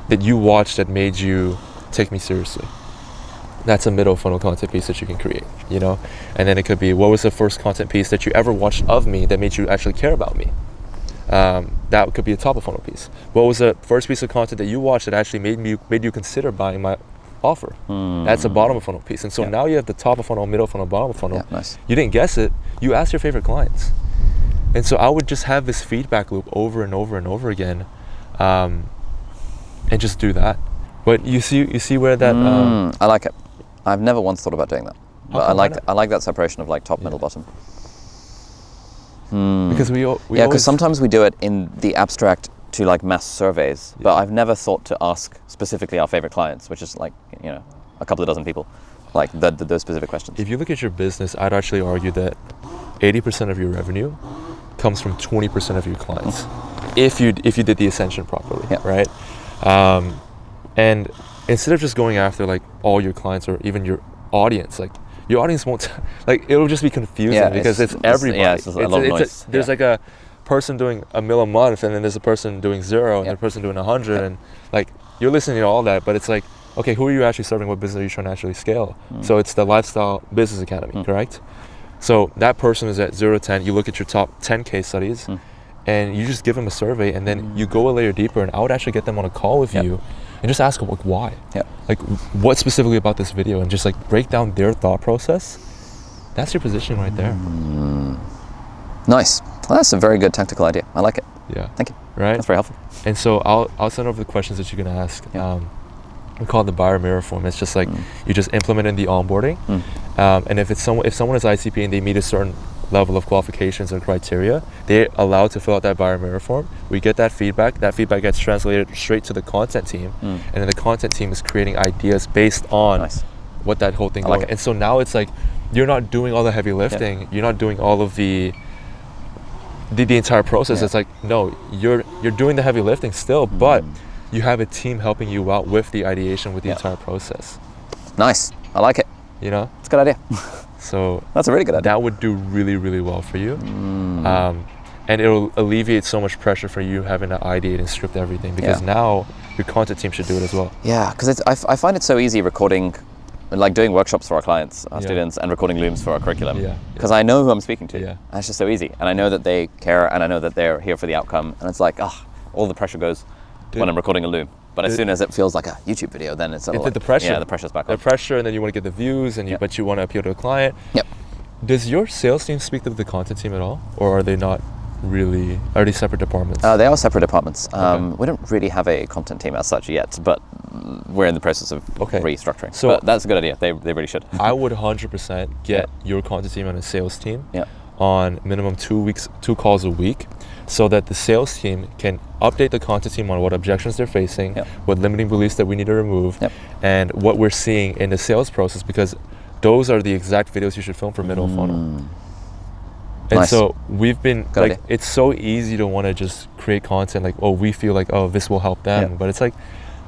that you watched that made you take me seriously? That's a middle funnel content piece that you can create, And then it could be, what was the first content piece that you ever watched of me that made you actually care about me? That could be a top of funnel piece. What was the first piece of content that you watched that actually made you consider buying my offer? That's a bottom of funnel piece. And so now you have the top of funnel, middle funnel, bottom of funnel. Nice. You didn't guess it. You asked your favorite clients. And so I would just have this feedback loop over and over and over again, and just do that. But you see where that I like it. I've never once thought about doing that. But I like that separation of like top, middle, bottom. Because we because sometimes we do it in the abstract to like mass surveys, but I've never thought to ask specifically our favorite clients, which is like, a couple of dozen people, like those specific questions. If you look at your business, I'd actually argue that 80% of your revenue comes from 20% of your clients, if you did the ascension properly, right? And instead of just going after like all your clients or even your audience, like your audience won't, like, it'll just be confusing because it's everybody. It's a lot of noise. There's like a person doing $1 million a month, and then there's a person doing 0, and a person doing 100, and like you're listening to all that, but it's like, okay, who are you actually serving? What business are you trying to actually scale? So it's the Lifestyle Business Academy, correct? So that person is at 0 to 10. You look at your top 10 case studies, and you just give them a survey, and then you go a layer deeper, and I would actually get them on a call with you and just ask them, like, why? Like, what specifically about this video? And just like break down their thought process. That's your positioning right there. Nice. Well, that's a very good tactical idea. I like it. Yeah. Thank you. Right? That's very helpful. And so I'll send over the questions that you're going to ask. We call it the buyer mirror form. It's just like you just implement in the onboarding. And if someone is ICP and they meet a certain level of qualifications or criteria, they're allowed to fill out that buyer mirror form. We get that feedback. That feedback gets translated straight to the content team. And then the content team is creating ideas based on what that whole thing is. And so now it's like, you're not doing all the heavy lifting. You're not doing all of the entire process. It's like, no, you're doing the heavy lifting still, but you have a team helping you out with the ideation, with the entire process. Nice. I like it. You know? It's a good idea. So that's a really good idea. That would do really, really well for you. And it'll alleviate so much pressure for you having to ideate and script everything, because now your content team should do it as well. Yeah, because I find it so easy recording, like doing workshops for our clients, our students, and recording looms for our curriculum. Because I know who I'm speaking to. And it's just so easy. And I know that they care, and I know that they're here for the outcome. And it's like, all the pressure goes when I'm recording a loom. But as soon as it feels like a YouTube video, then it's like, the pressure. Yeah, the pressure's back on. The pressure, and then you want to get the views, and but you want to appeal to a client. Does your sales team speak to the content team at all, or are they not really? Are they separate departments? They are separate departments. We don't really have a content team as such yet, but we're in the process of restructuring. So but that's a good idea. They really should. I would 100% get your content team and a sales team on minimum 2 calls a week, so that the sales team can update the content team on what objections they're facing, what limiting beliefs that we need to remove, and what we're seeing in the sales process, because those are the exact videos you should film for middle funnel. And so we've been like, it's so easy to want to just create content like, oh, we feel like, oh, this will help them, but it's like,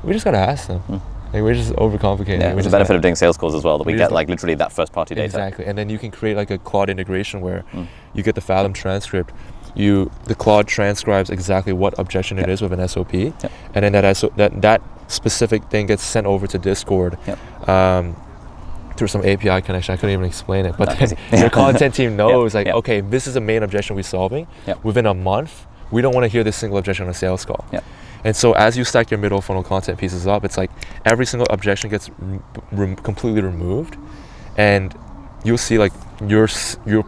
we just gotta ask them. Like, we're just overcomplicating. There's a benefit of doing sales calls as well, that we get like literally that first party data. Exactly, and then you can create like a Claude integration where you get the Fathom transcript. The Claude transcribes exactly what objection it is with an SOP, and then that specific thing gets sent over to Discord through some API connection. I couldn't even explain it, but then your content team knows okay, this is the main objection we're solving. Within a month, we don't want to hear this single objection on a sales call. And so as you stack your middle funnel content pieces up, it's like every single objection gets completely removed, and you'll see like your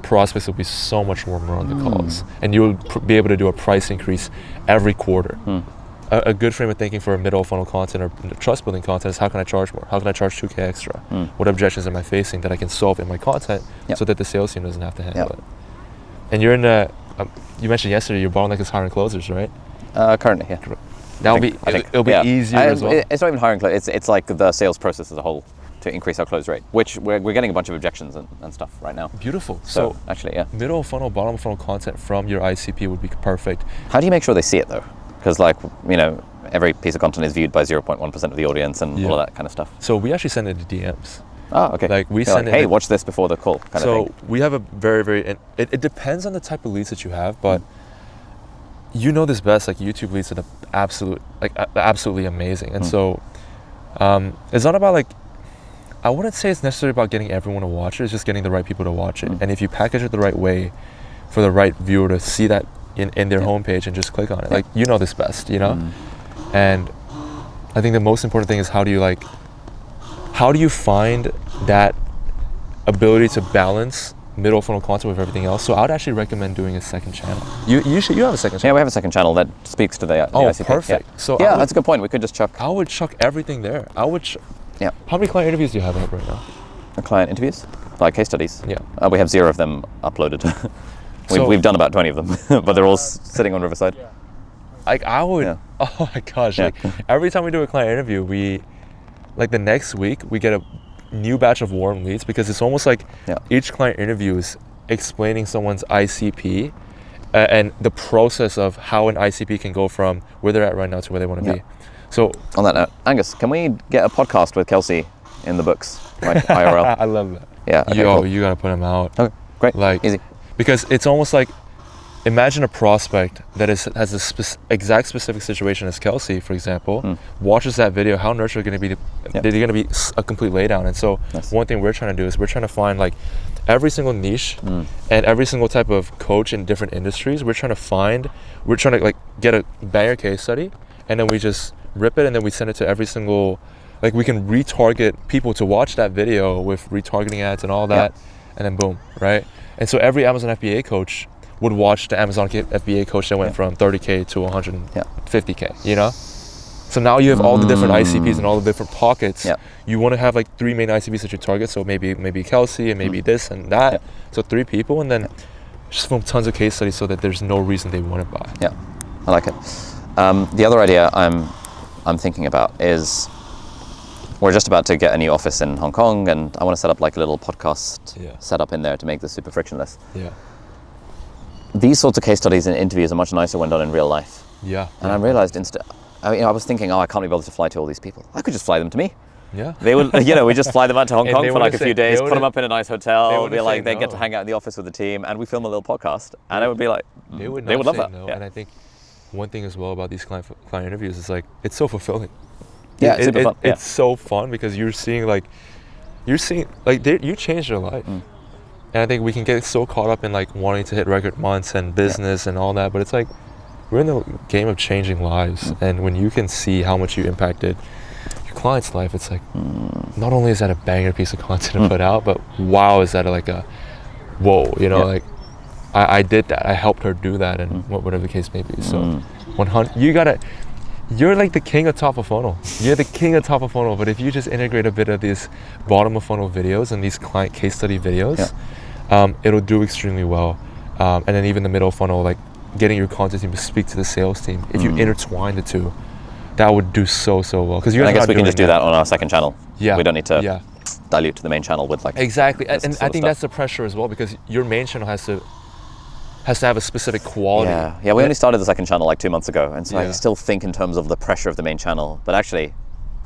prospects will be so much warmer on the calls, and you'll be able to do a price increase every quarter. A good frame of thinking for a middle funnel content or trust building content is, how can I charge more? How can I charge 2K extra? What objections am I facing that I can solve in my content so that the sales team doesn't have to handle it? And you're in you mentioned yesterday your bottleneck is hiring closers, right? Currently, it'll be easier as well. It's not even hiring closers, it's like the sales process as a whole, to increase our close rate, which we're getting a bunch of objections and stuff right now. Beautiful. So actually, middle funnel, bottom funnel content from your ICP would be perfect. How do you make sure they see it though? Because every piece of content is viewed by 0.1% of the audience and all of that kind of stuff. So we actually send it to DMs. Oh, okay. Like we send hey, watch this before the call kind of thing. So we have a very, it depends on the type of leads that you have, but you know this best, like YouTube leads are absolutely amazing. And so it's not about I wouldn't say it's necessarily about getting everyone to watch it, it's just getting the right people to watch it. And if you package it the right way for the right viewer to see that in their homepage and just click on it, like, you know this best, you know? And I think the most important thing is how do you find that ability to balance middle funnel content with everything else? So I would actually recommend doing a second channel. You have a second channel. Yeah, we have a second channel that speaks to the ICP. Perfect. So that's a good point. We could just chuck. I would chuck everything there. How many client interviews do you have up right now? Client interviews? Like case studies? Yeah. We have 0 of them uploaded. We've done about 20 of them, but they're all sitting on Riverside. Like I would, oh my gosh, like every time we do a client interview, the next week, we get a new batch of warm leads, because it's almost like each client interview is explaining someone's ICP and the process of how an ICP can go from where they're at right now to where they want to be. So on that note, Angus, can we get a podcast with Kelsey in the books, like IRL? I love that. Yeah. Okay, you gotta put him out. Okay, great. Like, easy. Because it's almost like imagine a prospect that has a exact specific situation as Kelsey, for example, watches that video. How nurtured are going to be? They're going to be a complete laydown. And so one thing we're trying to do is we're trying to find like every single niche and every single type of coach in different industries. We're trying to like get a banger case study, and then we just rip it, and then we send it to every single, like we can retarget people to watch that video with retargeting ads and all that, and then boom, right? And so every Amazon FBA coach would watch the Amazon FBA coach that went from 30K to 150K, you know? So now you have all the different ICPs and all the different pockets. You want to have like 3 main ICPs that you target. So maybe Kelsey and maybe this and that. So 3 people, and then just film tons of case studies so that there's no reason they wouldn't buy. Yeah, I like it. The other idea I'm thinking about is we're just about to get a new office in Hong Kong, and I want to set up like a little podcast setup in there to make this super frictionless. Yeah. These sorts of case studies and interviews are much nicer when done in real life. Yeah. And I realized I was thinking, I can't be bothered to fly to all these people. I could just fly them to me. Yeah. They would, we just fly them out to Hong Kong for like a few days, put them up in a nice hotel, they get to hang out in the office with the team, and we film a little podcast, and it would be like, they would love that. No. And I think one thing as well about these client interviews is like, it's so fulfilling. Yeah, it's super fun. It's so fun because you changed their life. And I think we can get so caught up in like wanting to hit record months and business and all that, but it's like we're in the game of changing lives. And when you can see how much you impacted your client's life, it's like not only is that a banger piece of content to put out, but wow, is that like a whoa, you know, like I did that, I helped her do that, and whatever the case may be. So 100, you're like the king of top of funnel. You're the king of top of funnel. But if you just integrate a bit of these bottom of funnel videos and these client case study videos, it'll do extremely well. And then even the middle of funnel, like getting your content team to speak to the sales team. If you intertwine the two, that would do so well. Because I guess we can just do that on our second channel. Yeah, we don't need to dilute to the main channel with like exactly. And I think that's the pressure as well, because your main channel has to have a specific quality. Yeah. We only started the second channel like 2 months ago, and so I still think in terms of the pressure of the main channel. But actually,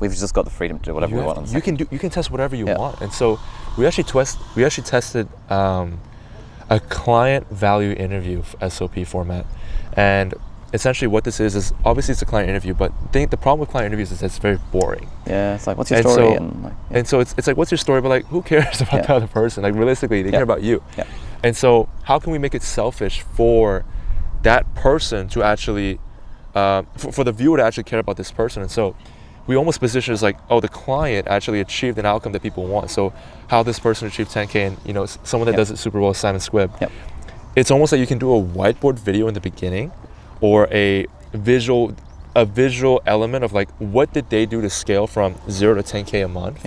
we've just got the freedom to do whatever we want. On you can test whatever you want. And so we actually tested a client value interview SOP format, and essentially what this is obviously it's a client interview, but the problem with client interviews is it's very boring. Yeah, it's like, what's your story? And so it's like, what's your story? But like, who cares about the other person? Like realistically, they care about you. And so how can we make it selfish for that person to actually, for the viewer to actually care about this person? And so we almost position it as like, the client actually achieved an outcome that people want. So how this person achieved 10K, and someone that does it super well, Simon Squibb. It's almost like you can do a whiteboard video in the beginning, or a visual element of like, what did they do to scale from 0 to 10K a month?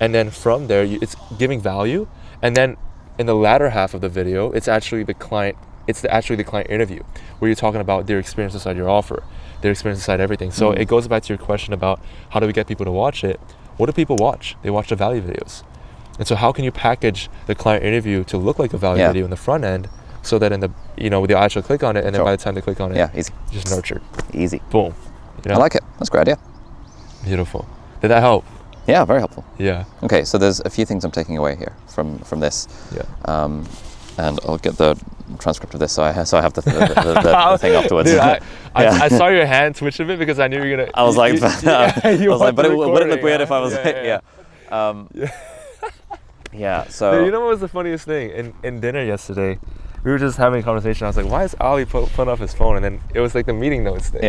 And then from there, it's giving value. And then in the latter half of the video, it's actually the client interview, where you're talking about their experience inside your offer, their experience inside everything. So it goes back to your question about how do we get people to watch it? What do people watch? They watch the value videos. And so how can you package the client interview to look like a value video in the front end, so that in the, they'll actually click on it, and then by the time they click on it, easy. Just nurtured. Easy. Boom. I like it. That's a great idea. Beautiful. Did that help? Yeah, very helpful. Yeah. Okay, so there's a few things I'm taking away here from this. And I'll get the transcript of this, so I have the thing afterwards. Dude, I saw your hand twitch a bit because I knew you were gonna. I was like, but it wouldn't look weird if I was So dude, you know what was the funniest thing? In dinner yesterday, we were just having a conversation. I was like, why is Ali putting off his phone? And then it was like the meeting notes thing.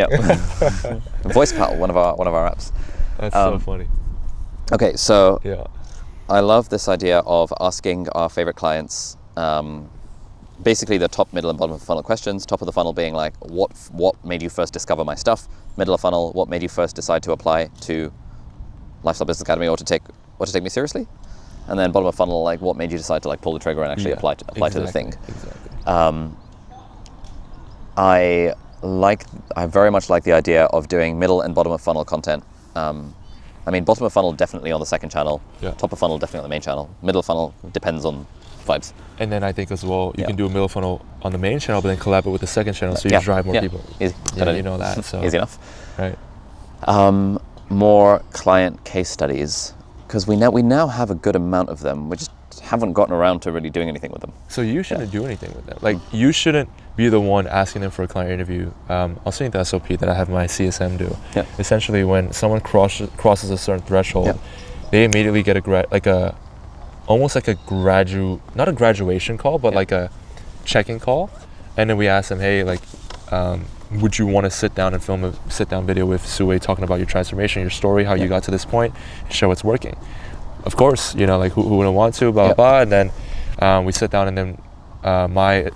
VoicePal, one of our apps. That's so funny. Okay, so I love this idea of asking our favorite clients basically the top, middle, and bottom of the funnel questions. Top of the funnel being like, what made you first discover my stuff? Middle of funnel, what made you first decide to apply to Lifestyle Business Academy or to take me seriously? And then bottom of funnel, like, what made you decide to like pull the trigger and actually apply to the thing? Exactly. I very much like the idea of doing middle and bottom of funnel content. Bottom of funnel definitely on the second channel. Top of funnel definitely on the main channel. Middle funnel depends on vibes. And then I think as well, you can do a middle funnel on the main channel, but then collab it with the second channel, so you drive more people. Easy. You know that. So easy enough. Right. More client case studies, because we now have a good amount of them. We're just haven't gotten around to really doing anything with them. So you shouldn't do anything with them. Like you shouldn't be the one asking them for a client interview. I'll send you the SOP that I have my CSM do. Yeah. Essentially, when someone crosses a certain threshold, they immediately get almost like a not a graduation call, but like a check-in call, and then we ask them, hey, like, would you want to sit down and film a sit-down video with Sue talking about your transformation, your story, how you got to this point, and show what's working? Of course, you know, like who wouldn't want to, blah, blah, blah. And then we sit down, and then my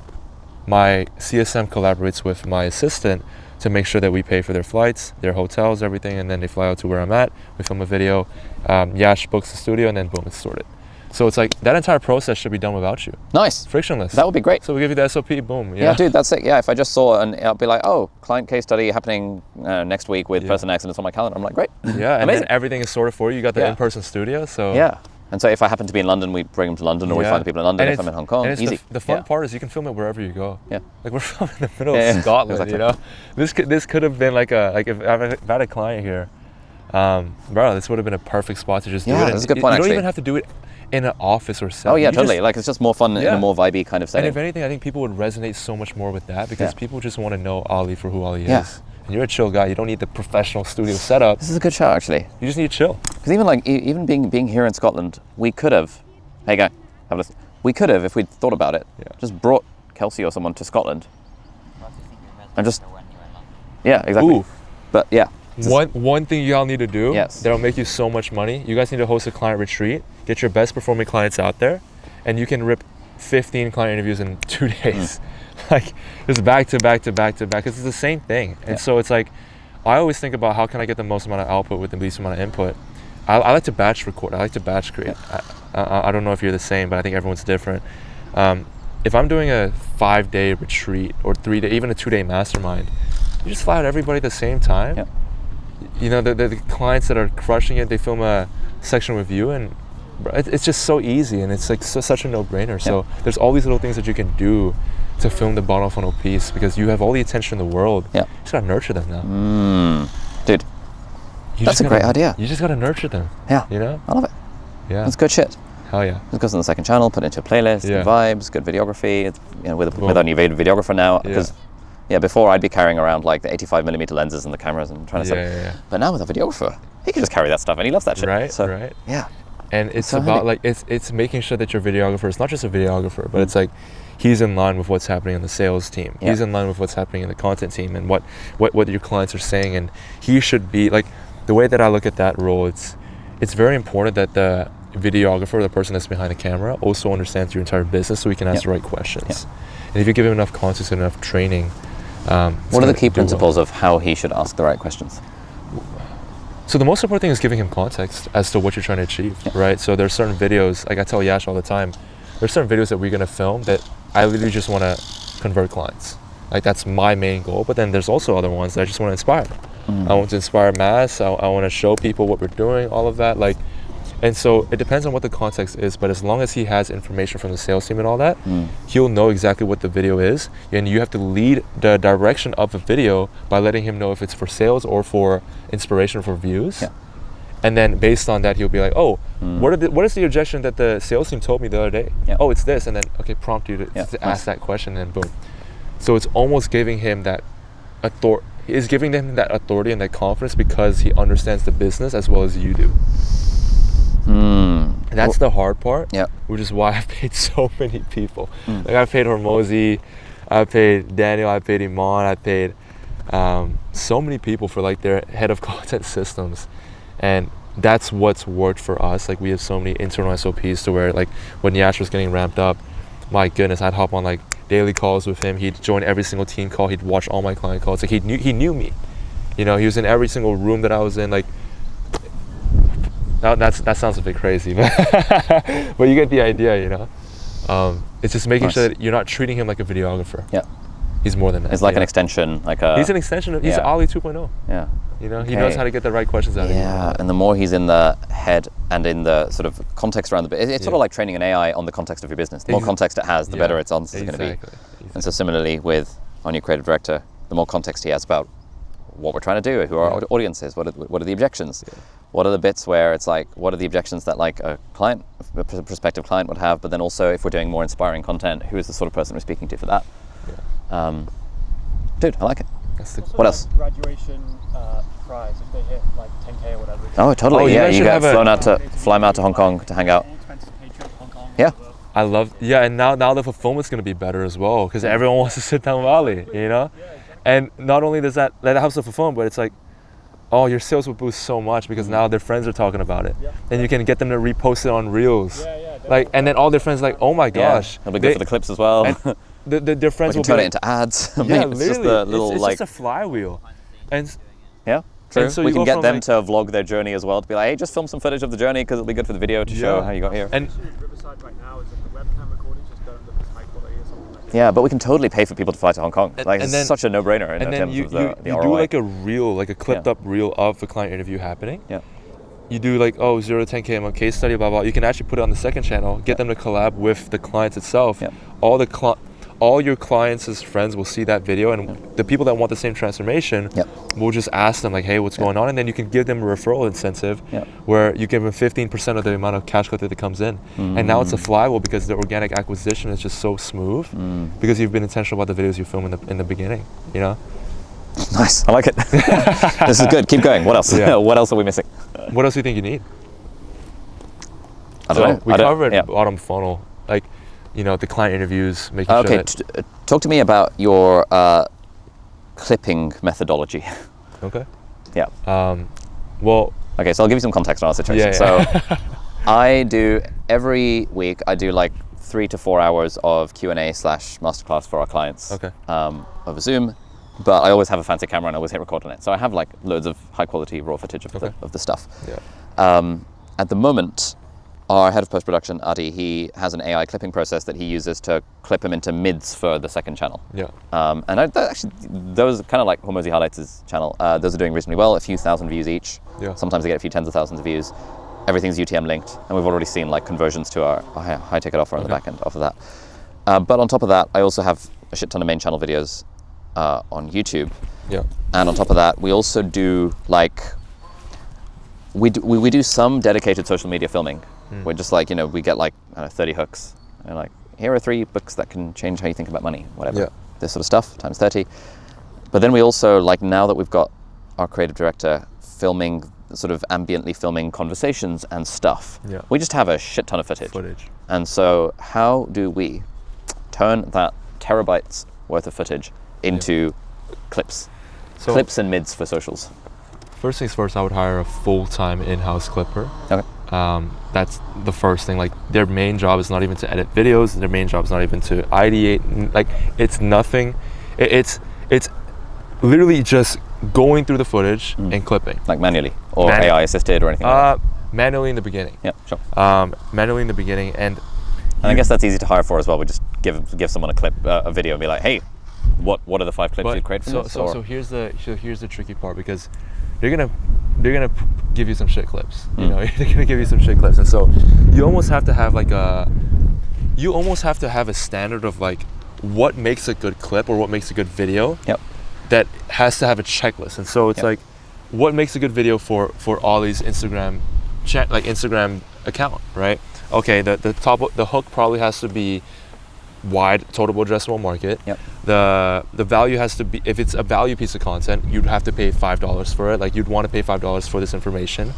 CSM collaborates with my assistant to make sure that we pay for their flights, their hotels, everything, and then they fly out to where I'm at. We film a video. Yash books the studio, and then boom, it's sorted. So it's like that entire process should be done without you. Nice. Frictionless. That would be great. So we give you the SOP, boom. Yeah, dude, that's it. Yeah, if I just saw and I'll be like, oh, client case study happening next week with person X, and it's on my calendar. I'm like, great. Yeah, and amazing. then everything is sorted for you. You got the in-person studio, so. Yeah. And so if I happen to be in London, we bring them to London, or we find the people in London. If I'm in Hong Kong, and easy. The fun part is you can film it wherever you go. Yeah. Like we're filming in the middle of Scotland, exactly. You know? This could have been like if I've had a client here, bro, this would have been a perfect spot to just do it. Yeah, that's a good point, You don't actually. even have to do it in an office or set. Oh yeah, totally. Like it's just more fun in a more vibey kind of setting. And if anything, I think people would resonate so much more with that because people just want to know Ali for who Ali is. And you're a chill guy. You don't need the professional studio setup. This is a good shout, actually. You just need to chill. Because even being here in Scotland, we could have. Hey guy, have a listen. We could have, if we'd thought about it, just brought Kelsey or someone to Scotland. And just. Yeah, exactly. Ooh. But yeah. One thing y'all need to do that'll make you so much money. You guys need to host a client retreat. Get your best performing clients out there, and you can rip 15 client interviews in 2 days. Like just back to back to back to back. It's the same thing. And so it's like, I always think about how can I get the most amount of output with the least amount of input. I like to batch record. I like to batch create. I don't know if you're the same, but I think everyone's different. If I'm doing a 5-day retreat or 3-day, even a 2-day mastermind, you just fly out everybody at the same time. Yeah. You know, the clients that are crushing it, they film a section with you, and it's just so easy, and it's like such a no-brainer. So there's all these little things that you can do to film the bottom funnel piece because you have all the attention in the world. You just gotta nurture them now. Dude, that's a great idea. You just gotta nurture them. Yeah. You know? I love it. Yeah. That's good shit. Hell yeah. It goes on the second channel, put it into a playlist, good vibes, good videography. It's, you know, with our new videographer now, because before I'd be carrying around like the 85mm lenses and the cameras and trying to set. But now with a videographer, he can just carry that stuff and he loves that shit. Right, so, right. Yeah. And it's so about like it's making sure that your videographer is not just a videographer, but it's like he's in line with what's happening in the sales team. He's in line with what's happening in the content team and what your clients are saying, and he should be like, the way that I look at that role, it's very important that the videographer, the person that's behind the camera, also understands your entire business so he can ask the right questions. And if you give him enough context and enough training, what are the key principles of how he should ask the right questions? So the most important thing is giving him context as to what you're trying to achieve, right? So there's certain videos, like I tell Yash all the time, there's certain videos that we're gonna film that I literally just wanna convert clients. Like that's my main goal, but then there's also other ones that I just wanna inspire. I want to inspire mass, I wanna show people what we're doing, all of that. Like, and so it depends on what the context is, but as long as he has information from the sales team and all that, he'll know exactly what the video is, and you have to lead the direction of the video by letting him know if it's for sales or for inspiration for views. And then based on that, he'll be like, oh, what is the objection that the sales team told me the other day? Oh, it's this, and then, okay, prompt you to ask that question, and boom. So it's almost giving him that authority, is giving them that authority and that confidence because he understands the business as well as you do. That's the hard part, which is why I've paid so many people. Like I paid Hormozy, I paid Daniel, I paid Iman, I paid so many people for like their head of content systems, and that's what's worked for us. Like we have so many internal SOPs to where like when Yash was getting ramped up, my goodness, I'd hop on like daily calls with him. He'd join every single team call. He'd watch all my client calls. Like he knew me. You know, he was in every single room that I was in. Like that sounds a bit crazy, but but you get the idea. You know, it's just making sure that you're not treating him like a videographer. He's more than that. It's like an extension, like a. He's an extension of. He's Ali 2.0. You know, he knows how to get the right questions out of you. And the more he's in the head and in the sort of context around the business, it's sort of like training an AI on the context of your business. The more context it has, the better its answers are going to be. And so similarly with our new creative director, the more context he has about what we're trying to do, who our audience is, what are the objections, what are the bits where it's like, what are the objections that like a prospective client would have, but then also if we're doing more inspiring content, who is the sort of person we're speaking to for that. Dude, I like it. What else? Graduation prize if they hit like 10K or whatever. Oh, totally. You get fly them out to Hong Kong to hang out. Yeah. I love, and now the fulfillment's going to be better as well, because everyone wants to sit down with Ali, you know? And not only does that helps the fulfillment, but it's like, oh, your sales will boost so much because now their friends are talking about it. And you can get them to repost it on Reels. And then all their friends like, oh my gosh. It'll be good for the clips as well. Their friends will turn it into ads. Yeah, it's just the little it's just a flywheel. And yeah. True. So we can get them to vlog their journey as well, to be like, hey, just film some footage of the journey because it'll be good for the video to show how you got here. And Riverside right now is that the webcam recording just don't look as high quality or something like that. Yeah, but we can totally pay for people to fly to Hong Kong. It's such a no-brainer in terms of the ROI. You do like a reel, like a clipped up reel of the client interview happening. Yeah. You do like 0 to 10K a month case study, blah blah. You can actually put it on the second channel, get them to collab with the clients itself. Yeah. All your clients' friends will see that video, and the people that want the same transformation will just ask them like, hey, what's going on? And then you can give them a referral incentive where you give them 15% of the amount of cash clip that comes in. And now it's a flywheel because the organic acquisition is just so smooth because you've been intentional about the videos you film in the beginning, you know? Nice, I like it. This is good, keep going. What else? What else are we missing? What else do you think you need? I don't know. We covered bottom funnel, like, you know, the client interviews, making sure that... Talk to me about your clipping methodology. Okay. Yeah. Well... Okay, so I'll give you some context on our situation. So I do, every week, I do like 3 to 4 hours of Q&A/masterclass for our clients over Zoom, but I always have a fancy camera and I always hit record on it. So I have like loads of high quality raw footage of the stuff. Yeah. At the moment, our head of post-production, Adi, he has an AI clipping process that he uses to clip them into mids for the second channel. Yeah. And actually, those kind of like Hormozy Highlights' channel, those are doing reasonably well, a few thousand views each. Yeah. Sometimes they get a few tens of thousands of views. Everything's UTM linked, and we've already seen like conversions to our high ticket offer on the back end off of that. But on top of that, I also have a shit ton of main channel videos on YouTube. Yeah. And on top of that, we also do like, we do some dedicated social media filming. We're just like, you know, we get like 30 hooks and like, here are 3 books that can change how you think about money, whatever, this sort of stuff, times 30. But then we also, like, now that we've got our creative director filming, sort of ambiently filming conversations and stuff, we just have a shit ton of footage. And so how do we turn that terabytes worth of footage into clips? So clips and mids for socials. First things first, I would hire a full-time in-house clipper. Okay. That's the first thing. Like, their main job is not even to edit videos. Their main job is not even to ideate. Like, it's nothing. It's literally just going through the footage and clipping. Like manually or AI assisted or anything like that? Manually in the beginning. Yeah, sure. Manually in the beginning, and I guess that's easy to hire for as well. We just give someone a video and be like, hey, what are the 5 clips you'd create from this? So here's the tricky part, because they're gonna give you some shit clips. You know, they're gonna give you some shit clips, and so you almost have to have like a standard of like what makes a good clip or what makes a good video. Yep. That has to have a checklist, and so it's like, what makes a good video for Ollie's Instagram account, right? Okay, the hook probably has to be wide, total addressable market. Yep. The value has to be, if it's a value piece of content, you'd have to pay $5 for it. Like, you'd want to pay $5 for this information.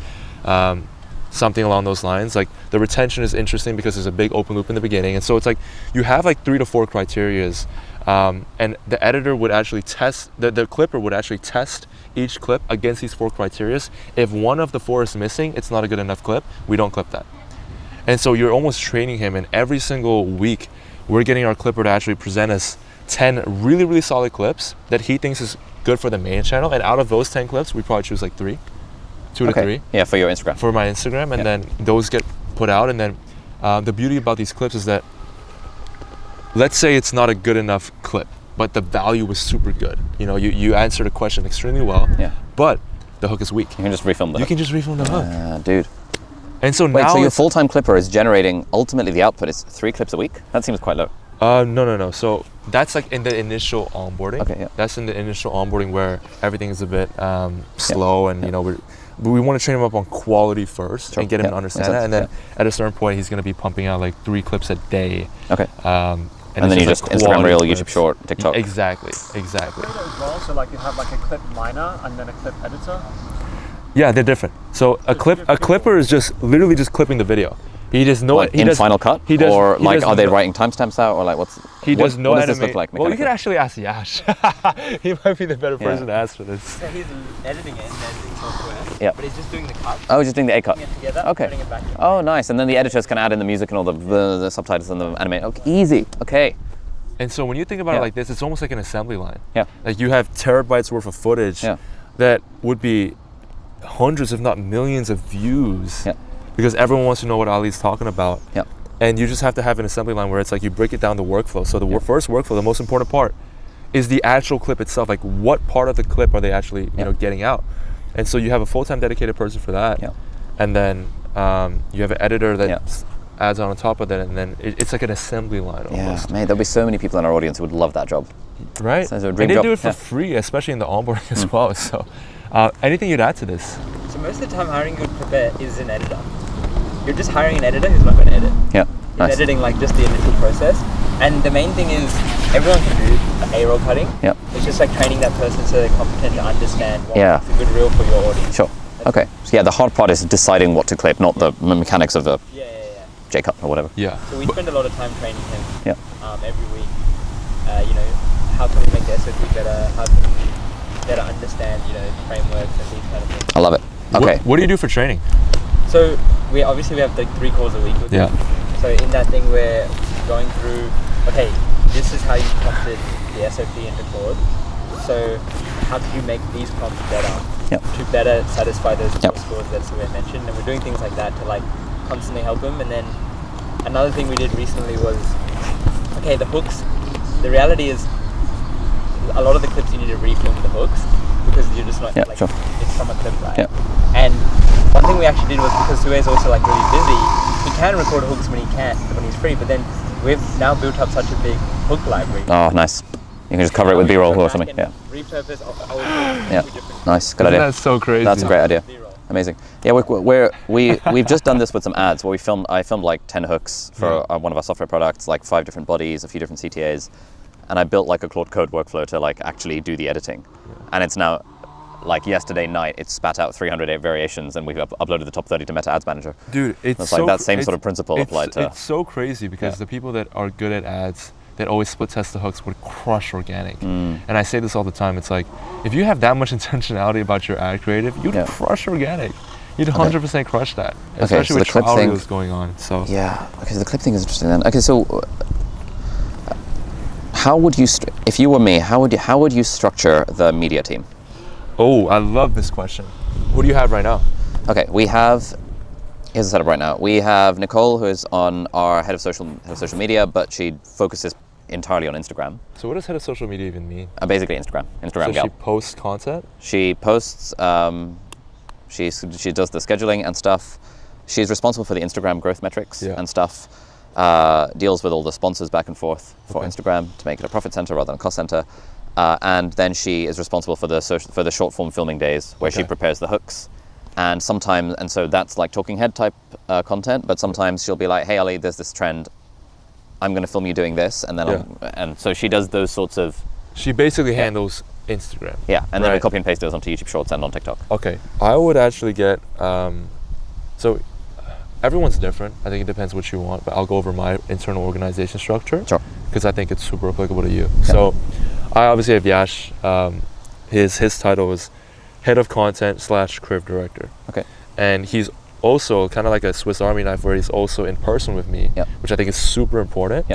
Something along those lines. Like, the retention is interesting because there's a big open loop in the beginning, and so it's like you have like 3 to 4 criterias, and the editor would actually test, the clipper would actually test each clip against these 4 criterias. If one of the 4 is missing, it's not a good enough clip. We don't clip that. And so you're almost training him, and every single week we're getting our clipper to actually present us 10 really, really solid clips that he thinks is good for the main channel. And out of those 10 clips, we probably choose like 2 to 3. Yeah, for your Instagram. For my Instagram, and then those get put out. And then the beauty about these clips is that, let's say it's not a good enough clip, but the value was super good. You know, you answered a question extremely well, but the hook is weak. You can just refilm the hook. You can just refilm the hook. Dude. And so Wait, now so your full-time clipper is generating, ultimately the output is 3 clips a week? That seems quite low. No. So that's like in the initial onboarding. Okay, yeah. That's in the initial onboarding where everything is a bit slow, and we want to train him up on quality first and get him to understand that, and then at a certain point he's going to be pumping out like 3 clips a day. Okay. And then you just Instagram Reel, clips. YouTube Short, TikTok. Exactly. As well, so like you have like a clip miner and then a clip editor. Yeah, they're different. So a clipper is just literally just clipping the video. He does no. Like he in does, Final Cut, he does, or he like does are they no, writing timestamps out, or like what does this look like? Well, you can actually ask Yash. He might be the better person to ask for this. So he's editing it in the editing software. Yeah. But he's just doing the cut. Oh, just doing the A cut. Putting it together, Okay. putting it back in. Oh, nice. And then the editors can add in the music and all the subtitles and the animation. Okay, easy. Okay. And so when you think about it like this, it's almost like an assembly line. Yeah. Like you have terabytes worth of footage that would be hundreds, if not millions, of views. Yeah. Because everyone wants to know what Ali's talking about. Yeah. And you just have to have an assembly line where it's like you break it down the workflow. So the first workflow, the most important part, is the actual clip itself. Like what part of the clip are they actually getting out? And so you have a full-time dedicated person for that. Yeah. And then you have an editor that adds on top of that, and then it's like an assembly line almost. Yeah, mate, there'll be so many people in our audience who would love that job. Right? Sounds like a And dream they job. do it for free, especially in the onboarding as well. So anything you'd add to this? So most of the time hiring a good prepare is an editor. You're just hiring an editor who's not going to edit. Yeah, He's nice. editing like just the initial process. And the main thing is everyone can do the A-roll cutting. Yeah. It's just like training that person so they're competent to understand what Yeah. is a good reel for your audience. Sure. Okay. So yeah, the hard part is deciding what to clip, not the mechanics of the Yeah. J-cut or whatever. Yeah. So we spend a lot of time training him. Yeah. Every week. How can we make the SOP better? How can we better understand, frameworks and these kind of things. I love it. Okay. What do you do for training? So we have like 3 calls a week with him. So in that thing we're going through, okay, this is how you prompted the SOP into Claude. So how can you make these prompts better to better satisfy those scores that we mentioned? And we're doing things like that to like constantly help him. And then another thing we did recently was, okay, the hooks. The reality is, a lot of the clips you need to refilm the hooks because you're just not it's from a clip, right? Yeah. And one thing we actually did was because Sue is also like really busy, he can record hooks when he's free, but then we've now built up such a big hook library. Oh, nice. You can just cover it with B-roll or something. Yeah. Repurpose Nice. Good idea. That's so crazy. That's a great idea. Amazing. Yeah, we've just done this with some ads where I filmed like 10 hooks for one of our software products, like 5 different bodies, a few different CTAs, and I built like a Claude Code workflow to like actually do the editing. And it's now, like yesterday night, it spat out 308 variations, and we've uploaded the top 30 to Meta Ads Manager. Dude, it's so like that same sort of principle applied to. It's so crazy because the people that are good at ads that always split test the hooks would crush organic. And I say this all the time. It's like, if you have that much intentionality about your ad creative, you'd crush organic. You'd 100% crush that, especially with trial reels going on. So yeah. Okay, so the clip thing is interesting then. Okay, so how would you, if you were me, how would you structure the media team? Oh, I love this question. Who do you have right now? Okay, we have. Here's the setup right now. We have Nicole, who is on our head of social media, but she focuses entirely on Instagram. So what does head of social media even mean? Basically Instagram So gal. she posts content? She posts, she does the scheduling and stuff. She's responsible for the Instagram growth metrics and stuff. Deals with all the sponsors back and forth for Instagram to make it a profit center rather than a cost center. And then she is responsible for the short form filming days where she prepares the hooks. And sometimes, and so that's like talking head type content, but sometimes she'll be like, hey Ali, there's this trend, I'm going to film you doing this, and then and so she does those sorts of. She basically handles Instagram. Yeah, and then we copy and paste those onto YouTube Shorts and on TikTok. Okay, I would actually get, so everyone's different. I think it depends what you want, but I'll go over my internal organization structure. Sure. Because I think it's super applicable to you. So I obviously have Yash, his title is Head of Content / Creative Director. Okay. And he's also kind of like a Swiss Army knife where he's also in person with me, which I think is super important.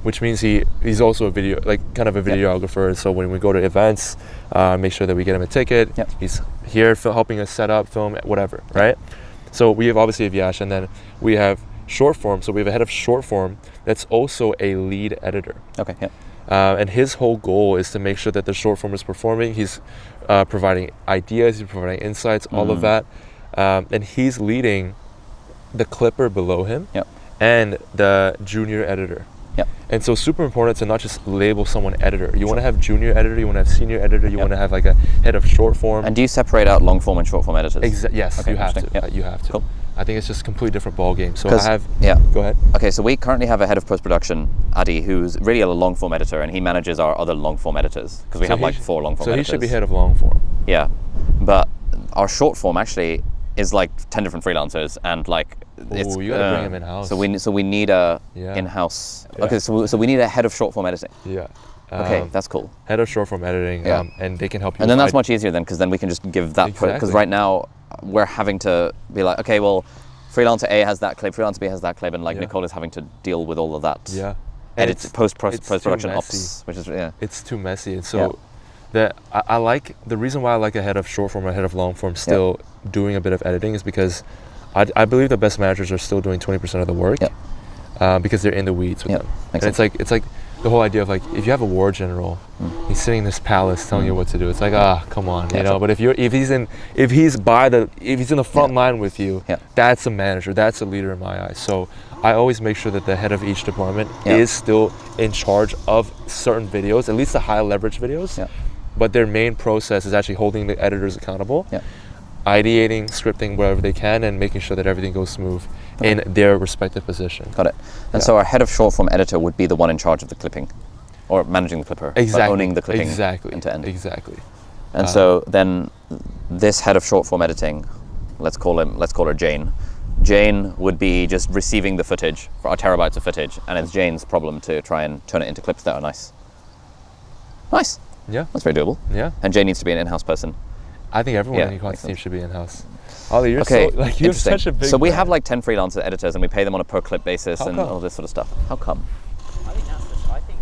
Which means he's also a videographer. So when we go to events, make sure that we get him a ticket. He's here helping us set up, film, whatever, right? So we have obviously Yash, and then we have short form. So we have a head of short form that's also a lead editor. Okay. Yeah. And his whole goal is to make sure that the short form is performing. He's providing ideas, he's providing insights, all of that. And he's leading the clipper below him and the junior editor. Yep. And so super important to not just label someone editor. You want to have junior editor, you want to have senior editor, you want to have like a head of short form. And do you separate out long form and short form editors? Yes, Okay, you have to. interesting. Yep. You have to. Cool. I think it's just a completely different ball game. So 'Cause- I have. yeah. Go ahead. Okay, so we currently have a head of post-production, Adi, who's really a long form editor, and he manages our other long form editors because we So have he like sh- 4 long form So editors. he should be head of long form. Yeah, but our short form actually is like 10 different freelancers, and like it's. Ooh, you gotta bring him in-house. So we need a Yeah. in-house. Yeah. Okay, so we need a head of short form editing. Yeah. Okay, that's cool. Head of short form editing, Yeah. and they can help you. And then with that's much easier then, because then we can just give that because Exactly. right now we're having to be like, okay, well, freelancer A has that clip, freelancer B has that clip, and like Yeah. Nicole is having to deal with all of that. Yeah. And Edit post it's too production messy. ops, which is yeah. It's too messy, and so Yeah. that I like the reason why I like a head of short form or a head of long form still doing a bit of editing is because I believe the best managers are still doing 20% of the work because they're in the weeds with Yeah, them. makes And it's like the whole idea of like if you have a war general, he's sitting in this palace telling you what to do. It's like come on, you know. sure. But if he's in the front line with you, Yeah. that's a manager, that's a leader in my eyes. So I always make sure that the head of each department Yeah. is still in charge of certain videos, at least the high leverage videos. Yeah. But their main process is actually holding the editors accountable, Yeah. ideating, scripting wherever they can, and making sure that everything goes smooth in their respective position. Got it. And Yeah. so our head of short form editor would be the one in charge of the clipping, or managing the clipper, but Exactly. owning the clipping exactly. end to end. Exactly. And so then this head of short form editing, let's call her Jane. Jane would be just receiving the footage for our terabytes of footage, and it's Jane's problem to try and turn it into clips that are nice. Nice. Yeah. That's very doable. Yeah. And Jane needs to be an in-house person. I think everyone Yeah, in your makes content team sense. should be in house. Ollie, you're Okay, so you have interesting. such a big. So we brand. have like 10 freelancer editors, and we pay them on a per clip basis How and come? all this sort of stuff. How come? I think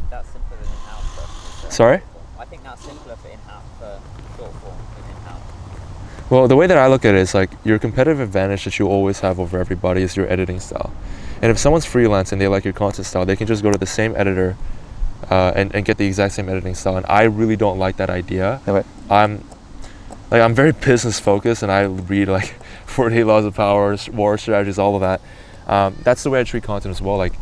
that's simpler than in-house for Sorry? I think that's simpler for in-house for short form than in-house. Well, the way that I look at it is like your competitive advantage that you always have over everybody is your editing style. And if someone's freelance and they like your content style, they can just go to the same editor and get the exact same editing style. And I really don't like that idea. Okay. I'm very business focused, and I read like 48 Laws of Power, war strategies, all of that. That's the way I treat content as well. Like,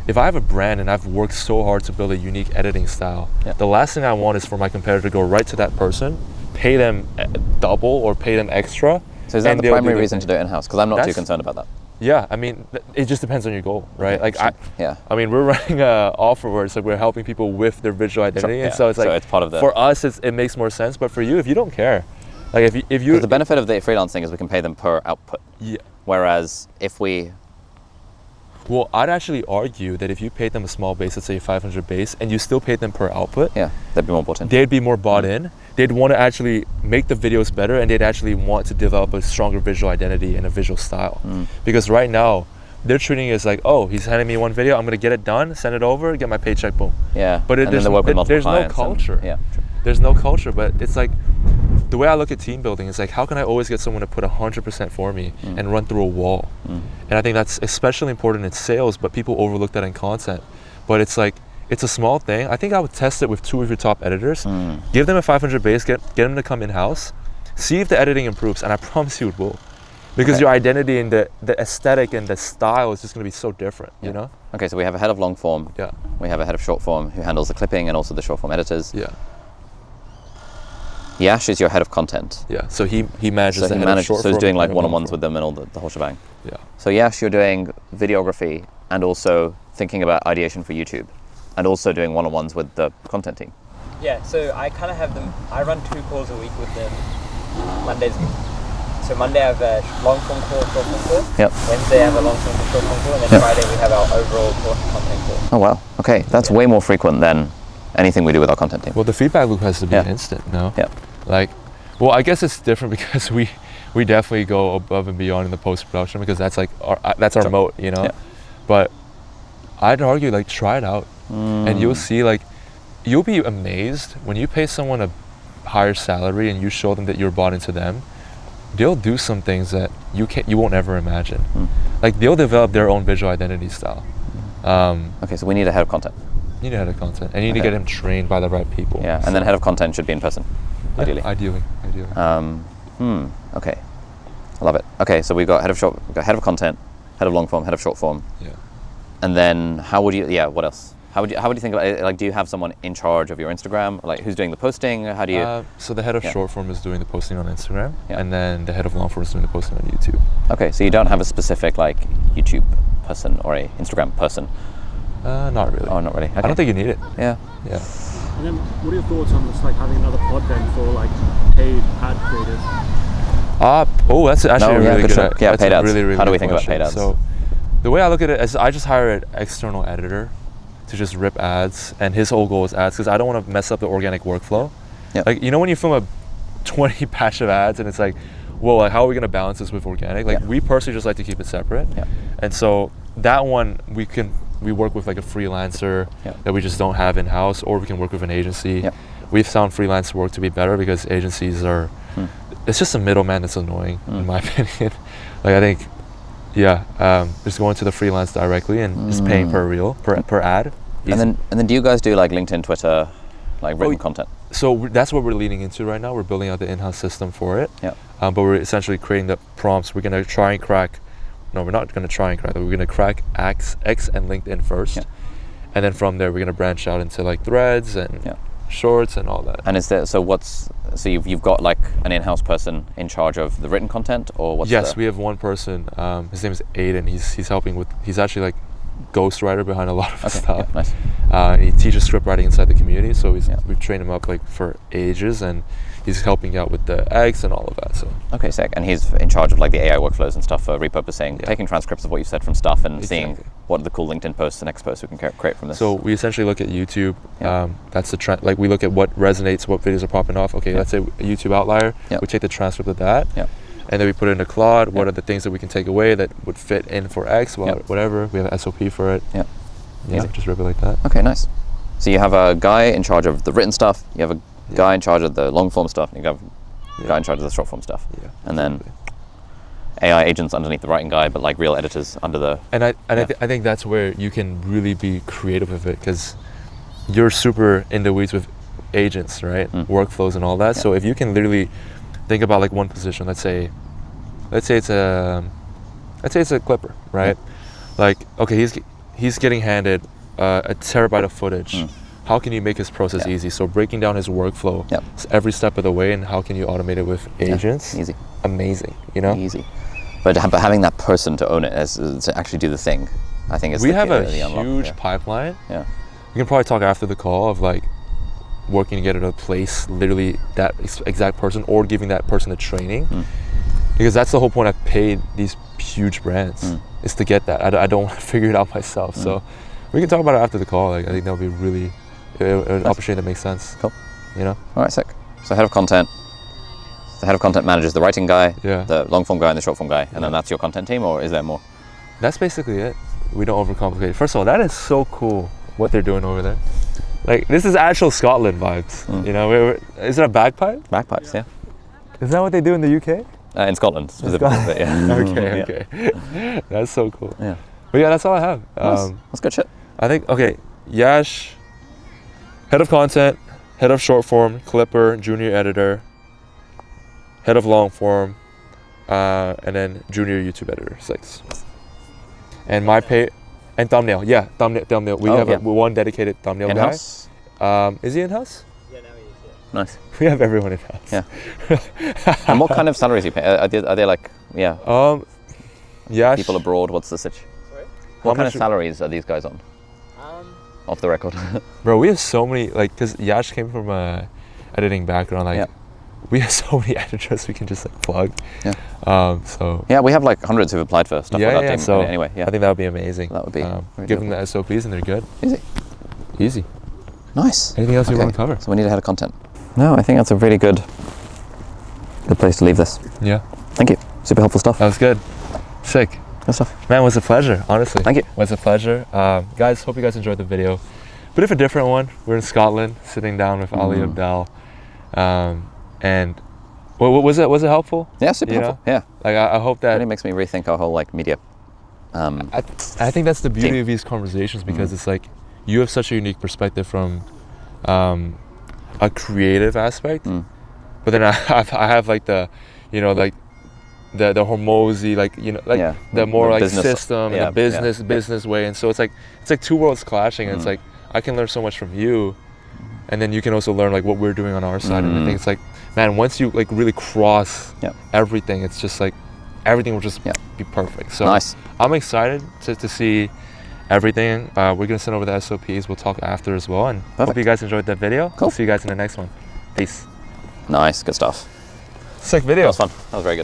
if I have a brand and I've worked so hard to build a unique editing style, the last thing I want is for my competitor to go right to that person, pay them double or pay them extra. So is that and the they'll do primary their reason to thing. do it in-house? Because I'm not too That's- concerned about that. Yeah, I mean, it just depends on your goal, right? Like, Yeah. I mean, we're running an offer where it's like we're helping people with their visual identity, and yeah. so it's like So it's part of the- for us, it makes more sense. But for you, if you don't care, like if you Because the benefit of the freelancing is we can pay them per output. yeah. Whereas if we Well, I'd actually argue that if you paid them a small base, let's say 500 base, and you still paid them per output, they'd be more important. they'd be more bought in. They'd want to actually make the videos better, and they'd actually want to develop a stronger visual identity and a visual style. Because right now, they're treating it as like, oh, he's handing me one video, I'm gonna get it done, send it over, get my paycheck, boom. Yeah. But and then they work with multiple there's no clients and- culture. yeah. True. There's no culture, but it's like the way I look at team building is like, how can I always get someone to put 100% for me and run through a wall? And I think that's especially important in sales, but people overlook that in content. But it's like, it's a small thing. I think I would test it with 2 of your top editors, give them a 500 base, get them to come in-house, see if the editing improves, and I promise you it will. Because your identity and the aesthetic and the style is just going to be so different, you know? Okay, so we have a head of long form. Yeah. We have a head of short form who handles the clipping and also the short form editors. Yeah. Yash is your head of content. Yeah. So he manages So the he head of manages, short so he's form doing and like head of long one-on-ones form. with them and all the whole shebang. Yeah. So Yash, you're doing videography and also thinking about ideation for YouTube, and also doing one-on-ones with the content team. Yeah, so I kind of have them. I run 2 calls a week with them. Mondays. So Monday I have a long form call, short form call. Yep. Wednesday I have a long form call, short form call, and then Friday we have our overall content call. Oh wow. Okay, that's way more frequent than anything we do with our content team. Well, the feedback loop has to be Yeah. instant, no? Yeah. Like, well, I guess it's different because we definitely go above and beyond in the post-production because that's like our moat, you know? Yeah. But I'd argue, like, try it out. And you'll see, like, you'll be amazed when you pay someone a higher salary and you show them that you're bought into them. They'll do some things that you won't ever imagine. Like, they'll develop their own visual identity style. Okay, so we need a head of content. You need a head of content, and you need to Okay. get him trained by the right people. Yeah, and then head of content should be in person, Yeah, ideally. Ideally. Okay, I love it. Okay, so we've got head of content, head of long form, head of short form, Yeah. and then how would you? Yeah, what else? How would you think about it? Like, do you have someone in charge of your Instagram? Like, who's doing the posting? How do you? So the head of short form is doing the posting on Instagram, Yeah. and then the head of long form is doing the posting on YouTube. Okay, so you don't have a specific like YouTube person or a Instagram person? Not really. Oh, not really. Okay. I don't think you need it. Yeah. Yeah. And then, what are your thoughts on just like having another pod then for like paid ad creators? That's actually a really good. Yeah, that's paid a ads. really, really How do we good think about question. paid ads? So, the way I look at it is, I just hire an external editor to just rip ads, and his whole goal is ads because I don't want to mess up the organic workflow. Yep. Like, you know, when you film a 20 batch of ads, and it's like, well, like, how are we going to balance this with organic? Like, we personally just like to keep it separate. Yeah. And so that one we work with like a freelancer that we just don't have in house, or we can work with an agency. Yeah. We've found freelance work to be better because agencies are. It's just a middleman that's annoying, in my opinion. Like, I think, just going to the freelance directly and just paying per reel, per ad. And then do you guys do like LinkedIn, Twitter, like written content? So that's what we're leaning into right now. We're building out the in-house system for it. Yeah. But we're essentially creating the prompts. We're gonna try and crack. No, we're not gonna try and crack. We're gonna crack X and LinkedIn first, and then from there we're gonna branch out into like threads and shorts and all that. And is there so you've got like an in-house person in charge of the written content, or what's Yes, we have one person. His name is Aiden. He's helping with. He's actually like ghostwriter behind a lot of stuff. Yeah, nice. He teaches script writing inside the community, so we've trained him up like for ages, and he's helping out with the eggs and all of that. So okay, sick. And he's in charge of like the AI workflows and stuff for repurposing, taking transcripts of what you said from stuff and seeing what are the cool LinkedIn posts, the next posts we can create from this. So we essentially look at YouTube. That's the trend. Like, we look at what resonates, what videos are popping off. Okay, let's say a YouTube outlier. We take the transcript of that. And then we put it into Claude. What are the things that we can take away that would fit in for X, whatever. We have an SOP for it. Just rip it like that. Okay, nice. So you have a guy in charge of the written stuff, you have a guy in charge of the long form stuff, and you have a guy in charge of the short form stuff. And then AI agents underneath the writing guy, but like real editors under the... I think that's where you can really be creative with it, because you're super in the weeds with agents, right? Workflows and all that. So if you can literally think about like one position, let's say it's a clipper, right? Like, okay, he's getting handed a terabyte of footage. How can you make his process easy? So breaking down his workflow every step of the way, and how can you automate it with agents? Easy. Amazing, you know? Easy. But having that person to own it, to actually do the thing, I think is we the have key, a the unlock. huge pipeline. Yeah. We can probably talk after the call of like working to get it in a place, literally that exact person, or giving that person the training. Because that's the whole point. I've paid these huge brands is to get that. I don't want to figure it out myself. So we can talk about it after the call. Like, I think that would be really an opportunity that makes sense. Cool. You know? All right, sick. So head of content. The head of content manages the writing guy, the long form guy, and the short form guy, and then that's your content team, or is there more? That's basically it. We don't overcomplicate it. First of all, that is so cool what they're doing over there. Like, this is actual Scotland vibes. You know, is it a bagpipe? Bagpipes, yeah. Is that what they do in the UK? In Scotland specifically, but Okay. That's so cool. Yeah. But yeah, that's all I have. Nice. That's good shit. I think, okay, Yash, head of content, head of short form, clipper, junior editor, head of long form, and then junior YouTube editor, 6. And my pay, and thumbnail, thumbnail. We have one dedicated thumbnail in-house? guy. Is he in-house? Yeah, now he is, Nice. We have everyone in-house. Yeah. And what kind of salaries you pay? Are they like, Yash. people abroad, what's the situation? Sorry? What kind of salaries are these guys on? Off the record. Bro, we have so many, like, because Yash came from a editing background, like, we have so many editors we can just like plug. So yeah, we have like hundreds who've applied for stuff like that team. So anyway, I think that would be amazing. That would be give them the SOPs and they're good. Easy. Nice. Anything else you want to cover? So we need a head of content. No, I think that's a really good place to leave this. Yeah. Thank you. Super helpful stuff. That was good. Sick. Good stuff. Man, it was a pleasure, honestly. Thank you. It was a pleasure. Guys, hope you guys enjoyed the video. But if a different one, we're in Scotland, sitting down with Ali Abdaal. And was it helpful? Yeah, super helpful. Yeah. Like, I hope that... It really makes me rethink our whole like media. I think that's the beauty of these conversations, because it's like, you have such a unique perspective from a creative aspect. But then I have like the, you know, like the Hormozy, like, you know, like the more like business, system and the business way. And so it's like two worlds clashing. And it's like, I can learn so much from you, and then you can also learn like what we're doing on our side. And I think it's like, man, once you like really cross everything, it's just like everything will just be perfect. So Nice. I'm excited to see everything. We're gonna send over the SOPs. We'll talk after as well. And hope you guys enjoyed that video. Cool. See you guys in the next one. Peace. Nice, good stuff. Sick video. That was fun. That was very good.